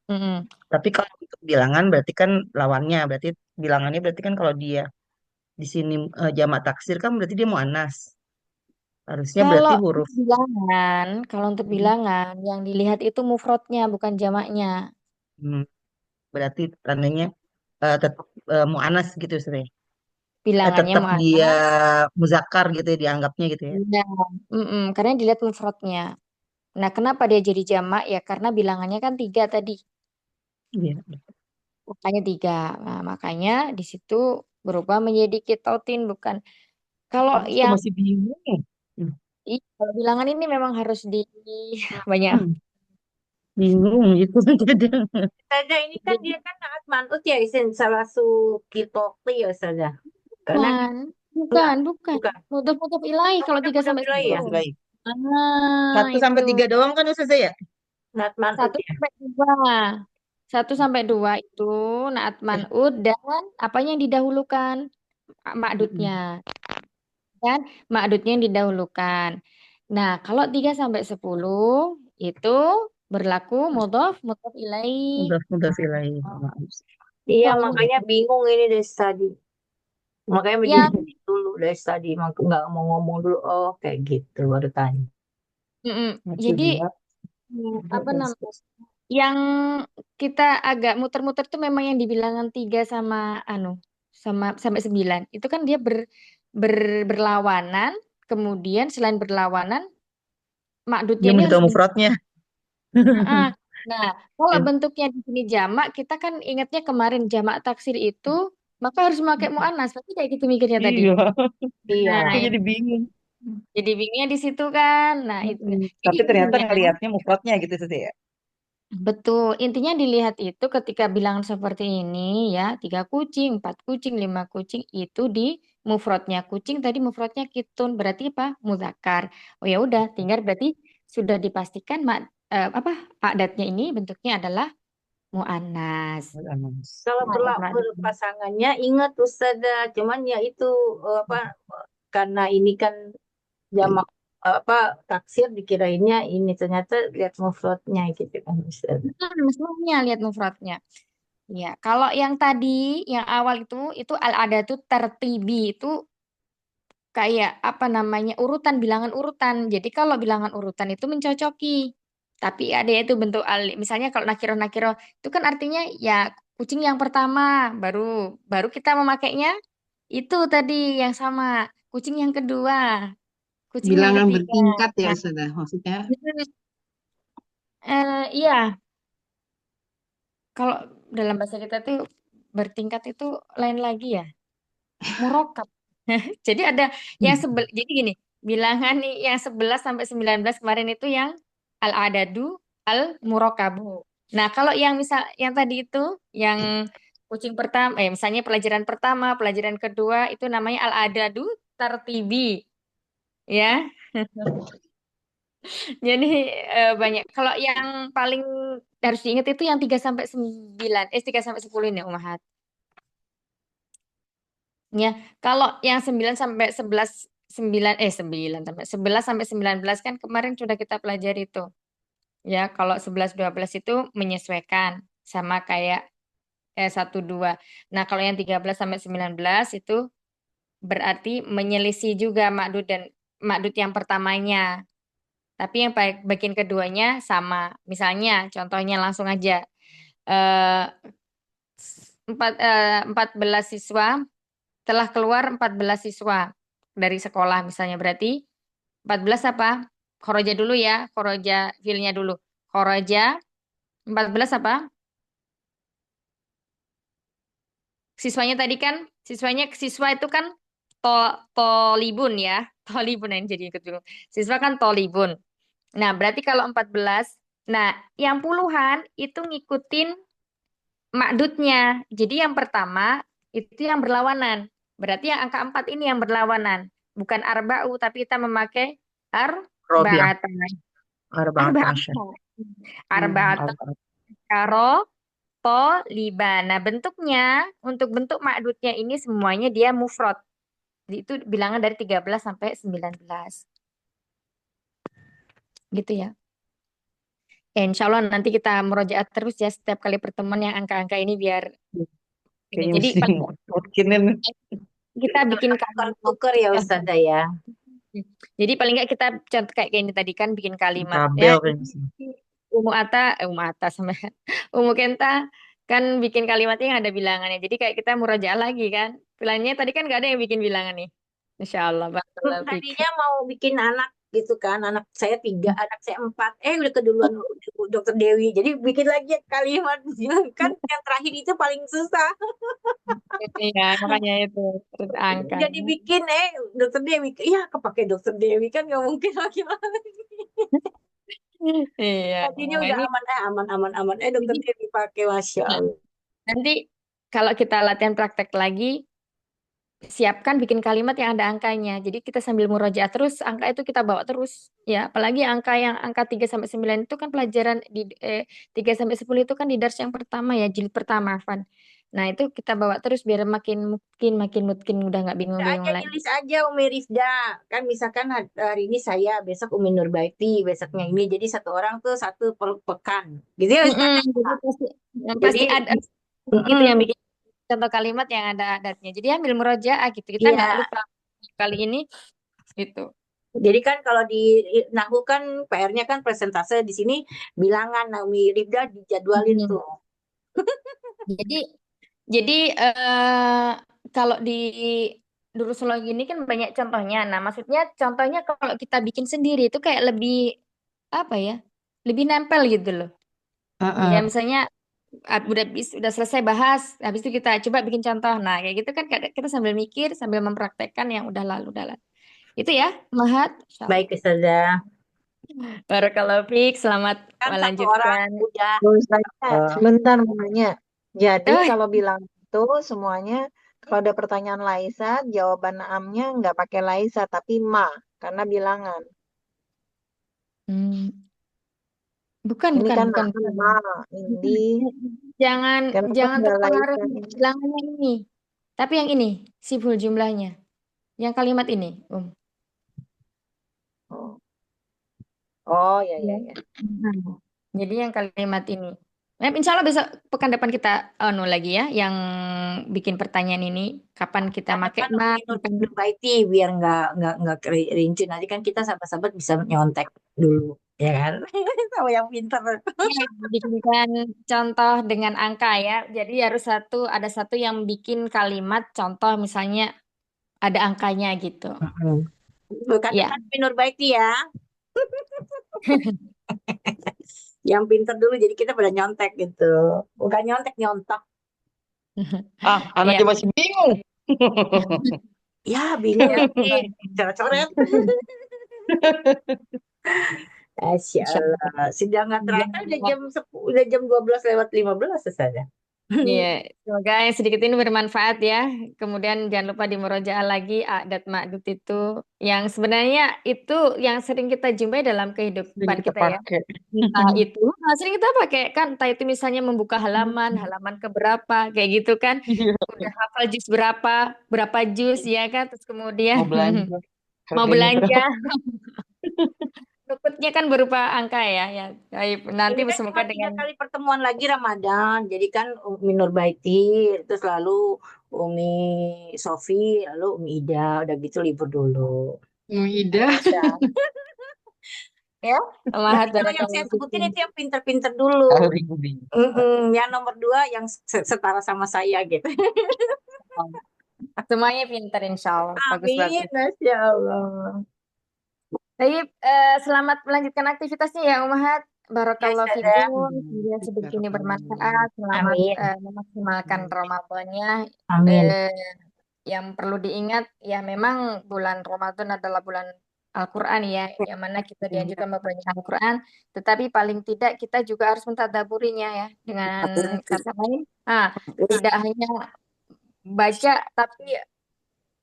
Mm-mm. Tapi kalau untuk bilangan berarti kan lawannya, berarti bilangannya berarti kan kalau dia di sini jamak taksir kan berarti dia muannats. Harusnya berarti Kalau huruf kalau untuk bilangan yang dilihat itu mufradnya bukan jamaknya. hmm, berarti tandanya tetap muannats gitu sebenarnya. Bilangannya Tetap dia muannats. muzakkar gitu ya dianggapnya gitu ya. Iya. Mm-mm. Karena dilihat mufradnya. Nah, kenapa dia jadi jamak? Ya karena bilangannya kan tiga tadi. Iya. Makanya tiga. Nah, makanya di situ berubah menjadi kitotin bukan. Kalau Aku juga yang masih bingung. Hmm. kalau bilangan ini memang harus di banyak. Hmm, bingung gitu kadang. Saja ini kan dia kan naat manut ya isin salah su kitoti ya saja. Karena Bukan, enggak, bukan. bukan. Mudhof ilaih kalau Udah 3 udah sampai bilang ya. 10. Baik. Ah, Satu sampai itu. tiga doang kan Ustazah ya? Naat manut Satu ya. sampai dua. 1 sampai 2 itu naat Ya. man'ud dan apanya yang didahulukan? Ma'dudnya. Mm-mm. Dan ma'dudnya yang didahulukan. Nah, kalau 3 sampai 10 itu berlaku mudhof ilaih. Mudah ilahi. Maaf. Iya, Soalnya makanya bingung ini dari tadi. Makanya yang berdiri dulu dari tadi. Nggak mau ngomong dulu. Oh, kayak gitu baru tanya. Satu jadi dua tiga apa dan namanya? Yang kita agak muter-muter tuh memang yang dibilangan 3 sama sama sampai 9. Itu kan dia berlawanan, kemudian selain berlawanan, makdudnya dia ini menentukan harus bentuk. mufradnya. Ah, nah, kalau Ya. bentuknya di sini jamak, kita kan ingatnya kemarin jamak taksir itu, maka harus memakai mu'annas. Pasti kayak gitu mikirnya tadi. Iya, Iya. Nah, aku itu jadi bingung. jadi bingungnya di situ kan. Nah, itu. Mm-mm. Jadi Tapi ternyata intinya ngelihatnya mufradnya gitu Ustazah ya. betul, intinya dilihat itu ketika bilangan seperti ini ya, 3 kucing, 4 kucing, 5 kucing itu di mufrodnya kucing tadi mufrodnya kitun berarti apa? Muzakar. Oh ya udah, tinggal berarti sudah dipastikan apa adatnya ini bentuknya adalah muannas. Kalau Nah, berpasangannya ingat Ustazah, cuman ya itu apa karena ini kan jamak apa taksir dikirainnya ini ternyata lihat mufradnya gitu kan Ustazah. Semuanya lihat mufrodnya. Ya, kalau yang tadi yang awal itu al-adatu tertibi itu kayak apa namanya urutan bilangan urutan. Jadi kalau bilangan urutan itu mencocoki. Tapi ada itu bentuk misalnya kalau nakiro itu kan artinya ya kucing yang pertama baru baru kita memakainya itu tadi yang sama kucing yang kedua, kucing yang Bilangan ketiga. bertingkat ya Nah, Ustazah. Maksudnya iya kalau dalam bahasa kita tuh bertingkat itu lain lagi ya, murokab. Jadi ada yang jadi gini, bilangan nih yang 11 sampai 19 kemarin itu yang al-adadu al-murakabu. Nah, kalau yang misal yang tadi itu yang kucing pertama misalnya pelajaran pertama, pelajaran kedua itu namanya al-adadu tertibi, ya. Jadi banyak. Kalau yang paling harus diingat itu yang 3 sampai 9, 3 sampai 10 ini Umahat. Ya, kalau yang 9 sampai 11 9 sampai 11 sampai 19 kan kemarin sudah kita pelajari itu. Ya, kalau 11 12 itu menyesuaikan sama kayak 1 2. Nah, kalau yang 13 sampai 19 itu berarti menyelisih juga makdud yang pertamanya. Tapi yang bagian keduanya sama. Misalnya, contohnya langsung aja. Eh 14 siswa telah keluar 14 siswa dari sekolah misalnya berarti 14 apa? Khoroja dulu ya, khoroja filnya dulu. Khoroja 14 apa? siswanya tadi kan, siswa itu kan tolibun ya. Tolibun yang jadi ikut bingung. Siswa kan tolibun. Nah, berarti kalau 14, nah yang puluhan itu ngikutin makdudnya. Jadi yang pertama itu yang berlawanan. Berarti yang angka 4 ini yang berlawanan. Bukan arba'u, tapi kita memakai Robiah. arba'atan. Arba'at Arba'atan. asyar. Arba'atan. Arba'at. Karo toliban. Nah, bentuknya, untuk bentuk makdudnya ini semuanya dia mufrad. Itu bilangan dari 13 sampai 19. Gitu ya. Insya Allah nanti kita murojaah terus ya setiap kali pertemuan yang angka-angka ini biar ini. Kayaknya Jadi mesti paling bikinin kita bikin kalimat. Tuker ya Ustazah ya. Jadi paling nggak kita contoh kayak ini tadi kan bikin kalimat tabel ya. kayaknya sih. Umu Ata sama Umu Kenta kan bikin kalimatnya yang ada bilangannya. Jadi kayak kita murojaah lagi kan. Bilangnya tadi kan nggak ada yang bikin bilangan nih. Insya Allah. Barakallahu fiik. Tadinya mau bikin anak gitu kan, anak saya 3, anak saya 4, udah keduluan Dokter Dewi. Jadi bikin lagi kalimat kan yang terakhir itu paling susah. Iya, makanya itu terus angka. Jadi bikin Dokter Dewi, iya kepake Dokter Dewi kan nggak mungkin lagi. Iya. Tadinya Nah, udah ini aman. Dokter jadi Dewi pakai, masya nah, Allah. nanti kalau kita latihan praktek lagi, siapkan bikin kalimat yang ada angkanya. Jadi kita sambil murojaah terus, angka itu kita bawa terus. Ya, apalagi angka 3 sampai 9 itu kan pelajaran di 3 sampai 10 itu kan di dars yang pertama ya, jilid pertama, Van. Nah, itu kita bawa terus biar makin udah nggak bingung-bingung lagi. Nulis aja Umi Rifda. Kan misalkan hari ini saya, besok Umi Nurbaiti, besoknya ini. Jadi satu orang tuh satu pekan. Gitu ya Ustaz. Jadi pasti Jadi ada gitu yang bikin contoh kalimat yang ada adatnya. Jadi ambil murojaah gitu. Kita nggak iya. lupa kali ini gitu. Jadi kan kalau di Nahu kan PR-nya kan presentase, di sini bilangan. Nah, Umi Rifda dijadwalin Hmm. tuh. Jadi kalau di Durusologi ini kan banyak contohnya. Nah, maksudnya contohnya kalau kita bikin sendiri itu kayak lebih apa ya? Lebih nempel gitu loh. Ya misalnya udah selesai bahas, habis itu kita coba bikin contoh. Nah, kayak gitu kan kita sambil mikir, sambil mempraktekkan yang udah lalu. Itu ya, Mahat. Insyaallah. Baik Ustazah. Barakallahu fiik. Selamat Kan satu orang melanjutkan. udah Sebentar mau nanya. Jadi Oh, kalau bilang itu semuanya, kalau ada pertanyaan Laisa, jawaban naamnya nggak pakai Laisa, tapi ma, karena bilangan. bukan, Ini kan bukan. naam ma, Indi. Jangan Kenapa nggak terpengaruh Laisa? bilangannya ini. Tapi yang ini, siful jumlahnya. Yang kalimat ini, Oh, oh ya. Jadi yang kalimat ini. Insya Allah besok pekan depan kita lagi ya, yang bikin pertanyaan ini. Kapan kita pakai kan Umi Nurbaiti biar nggak rinci. Nanti kan kita sahabat-sahabat bisa nyontek dulu, ya kan? Sama yang pintar. bikinkan contoh dengan angka ya. Jadi harus ada satu yang bikin kalimat contoh misalnya ada angkanya gitu. Bukan Ya. Umi Nurbaiti ya. Yang pintar dulu, jadi kita pada nyontek gitu. Bukan nyontok. Anaknya masih bingung. Ya, bingung lagi. Coret-coret. Masya Allah. Sedangkan terakhir udah jam 12:15 saja. Iya, semoga yang sedikit ini bermanfaat ya. Kemudian jangan lupa dimurojaah lagi adat makdud itu yang sebenarnya itu yang sering kita jumpai dalam kehidupan Kita kita ya. pakai. Entah itu sering kita pakai kan, entah itu misalnya membuka halaman keberapa kayak gitu kan. Udah hafal juz berapa juz ya kan, terus kemudian Mau belanja. mau Harganya belanja. berapa? Ruputnya kan berupa angka ya. Baik, nanti Ini kan semoga cuma 3 dengan kali pertemuan lagi Ramadan. Jadi kan Umi Nurbaiti, terus lalu Umi Sofi, lalu Umi Ida. Udah gitu libur dulu. Ida. ya, Mahat Kalau yang saya sebutin itu yang pinter-pinter dulu. Yang nomor 2 yang setara sama saya gitu. Semuanya pinter insya Allah. Bagus. Amin, Masya Allah. Jadi selamat melanjutkan aktivitasnya ya Umahat. Barakallahu Ustazah. fikum, semoga sedikit ini bermanfaat, selamat Amin. memaksimalkan Ramadannya. Amin. Yang perlu diingat, ya memang bulan Ramadan adalah bulan Al-Quran ya, yang mana kita dianjurkan membaca Al-Quran, tetapi paling tidak kita juga harus mentadaburinya ya, dengan kata lain, tidak hanya baca tapi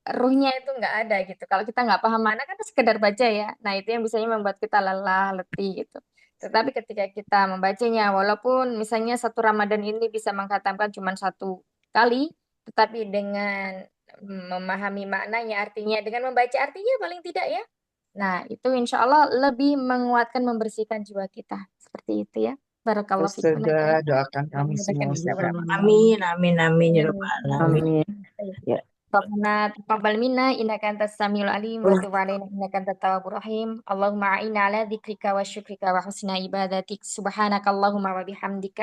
ruhnya itu nggak ada gitu. Kalau kita nggak paham mana kan sekedar baca ya. Nah itu yang biasanya membuat kita lelah, letih gitu. Tetapi ketika kita membacanya, walaupun misalnya satu Ramadan ini bisa mengkhatamkan cuma satu kali, tetapi dengan memahami maknanya, artinya, dengan membaca artinya paling tidak ya. Nah itu insya Allah lebih menguatkan, membersihkan jiwa kita. Seperti itu ya. Barakallahu fikum. Ustazah, doakan kami semua, Bisa Ustazah. beramal. Amin. Amin. Amin. Ya Rabbal Alamin. Amin. Ya. ربنا تقبل منا إنك أنت السميع العليم وتب علينا إنك أنت التواب الرحيم اللهم أعنا على ذكرك وشكرك وحسن عبادتك سبحانك اللهم وبحمدك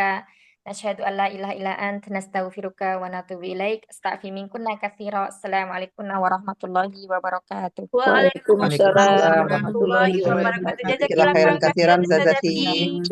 نشهد أن لا إله إلا أنت نستغفرك ونتوب إليك استغفر من كنا كثيرا السلام عليكم ورحمة الله وبركاته Waalaikumsalam Waalaikumsalam warahmatullahi warahmatullahi wabarakatuh. wabarakatuh. Jazakallah khairan Jazakallah khairan katsiran, Ustazah Ustazati. Zati.